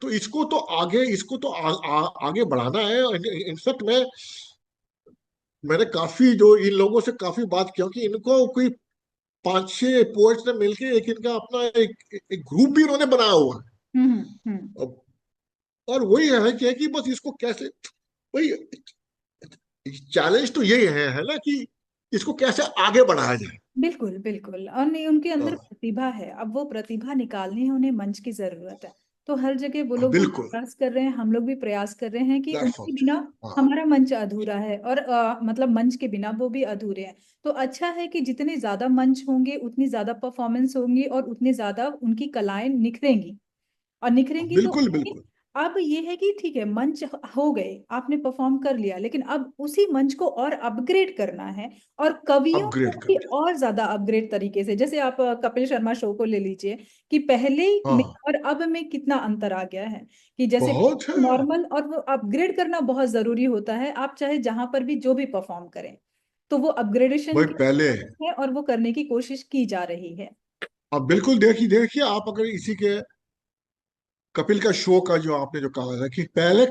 तो इसको तो आगे बढ़ाना है। इनफैक्ट मैंने काफी जो इन लोगों से काफी बात किया, कि इनको कोई पांच छह पोएट्स ने मिलके एक इनका अपना एक ग्रुप भी इन्होंने बनाया हुआ है। हम्म। अब- और वही है कि बस इसको कैसे, वही चैलेंज तो यही है ना, कि इसको कैसे आगे बढ़ाया जाए। बिल्कुल बिल्कुल। और नहीं, उनके अंदर हाँ प्रतिभा है, अब वो प्रतिभा निकालनी है, उन्हें मंच की जरूरत है। तो हर जगह वो हाँ, लोग भी बिल्कुल। प्रयास कर रहे हैं, हम लोग भी प्रयास कर रहे हैं कि प्लेटफॉर्म उनके बिना चाहिए। हाँ हमारा मंच अधूरा है, और मतलब मंच के बिना वो भी अधूरे हैं। तो अच्छा है कि जितने ज्यादा मंच होंगे उतनी ज्यादा परफॉर्मेंस होंगी और उतनी ज्यादा उनकी कलाएं निखरेंगी। और निखरेंगी तो बिल्कुल बिल्कुल। अब ये है कि ठीक है, मंच हो गए, आपने परफॉर्म कर लिया, लेकिन अब उसी मंच को और अपग्रेड करना है। और कवियों को अपग्रेड भी करना है। और ज्यादा अपग्रेड तरीके से, जैसे आप कपिल शर्मा शो को ले लीजिए कि पहले में हाँ और अब में कितना अंतर आ गया है। कि जैसे बहुत है। नॉर्मल, और वो अपग्रेड करना बहुत जरूरी होता है, आप चाहे जहां पर भी जो भी परफॉर्म करें। तो वो अपग्रेडेशन भाई की पहले, है और वो करने की कोशिश की जा रही है। अब बिल्कुल देखिए देखिए, आप अगर इसी के कपिल का शो का जो आपने जो कहा था, कि पहले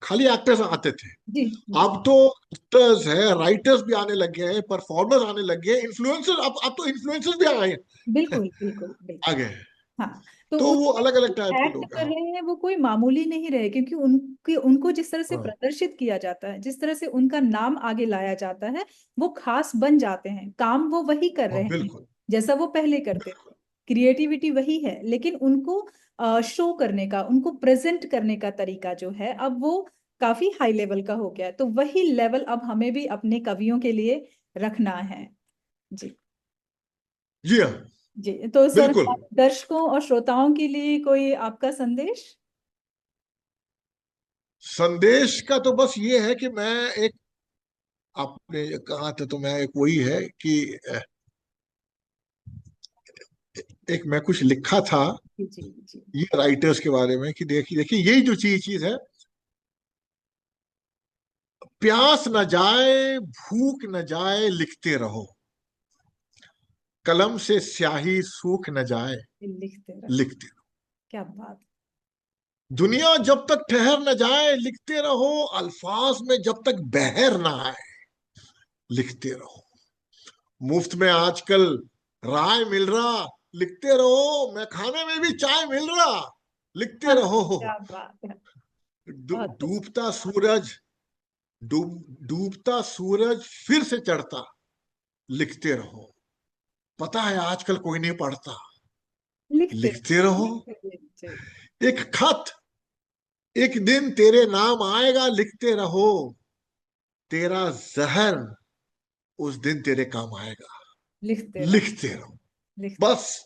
खाली एक्टर्स आते थे, जी जी। अब तो एक्टर्स है, राइटर्स भी आने लग गए हैं, परफॉर्मर्स आने लग गए, इन्फ्लुएंसर्स, अब तो इन्फ्लुएंसर्स भी आए हैं। बिल्कुल बिल्कुल आ बिल्कुल। गए हैं। हाँ। तो तो वो उसमें अलग अलग टाइप के एक्ट लोग हैं। कर हाँ रहे हैं वो कोई मामूली नहीं रहे, क्योंकि उनके उनको जिस तरह से हाँ प्रदर्शित किया जाता है, जिस तरह से उनका नाम आगे लाया जाता है, वो खास बन जाते हैं। काम वो वही कर हाँ रहे हैं बिल्कुल जैसा वो पहले करते थे। बिल्कुल। क्रिएटिविटी वही है, लेकिन उनको शो करने का, उनको प्रेजेंट करने का तरीका जो है अब वो काफी हाई लेवल का हो गया है। तो वही लेवल अब हमें भी अपने कवियों के लिए रखना है। जी। जी हाँ जी। तो सर, बिल्कुल। दर्शकों और श्रोताओं के लिए कोई आपका संदेश? संदेश का तो बस ये है कि मैं एक, आपने कहा था तो मैं एक वही है कि एक मैं कुछ लिखा था जी जी जी। ये राइटर्स के बारे में, कि देखिए देखिए यही जो चीज है, प्यास न जाए भूख न जाए लिखते रहो, कलम से स्याही सूख न जाए लिखते रहो। लिखते क्या बात। दुनिया जब तक ठहर न जाए लिखते रहो, अल्फाज में जब तक बहर ना आए लिखते रहो। मुफ्त में आजकल राय मिल रहा, लिखते रहो। मैं खाने में भी चाय मिल रहा, लिखते हाँ, रहो। क्या बात है। बहुत खूबसूरत। डूबता सूरज, डूबता सूरज फिर से चढ़ता, लिखते रहो। पता है आजकल कोई नहीं पढ़ता, लिखते लिखते रहो। लिखते जी। एक खत एक दिन तेरे नाम आएगा, लिखते रहो। तेरा जहर उस दिन तेरे काम आएगा, लिखते लिखते रहो। रहो। बस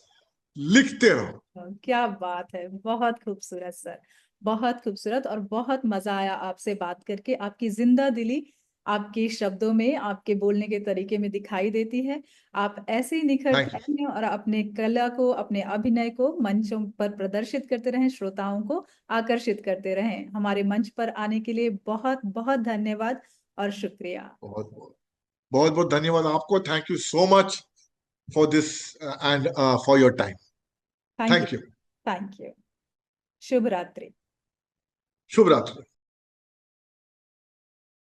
लिखते रहो। क्या बात है, बहुत खूबसूरत सर। बहुत खूबसूरत, और बहुत मजा आया आपसे बात करके। आपकी जिंदा दिली आपके शब्दों में, आपके बोलने के तरीके में दिखाई देती है। आप ऐसे ही निखरते थैंक यू। रहें और अपने कला को, अपने अभिनय को मंचों पर प्रदर्शित करते रहें, श्रोताओं को आकर्षित करते रहें। हमारे मंच पर आने के लिए बहुत बहुत धन्यवाद और शुक्रिया। बहुत बहुत बहुत बहुत धन्यवाद आपको। Thank you so much for this and for your time. Thank you. Thank you. Thank you. शुभ रात्रि। शुभ रात्रि।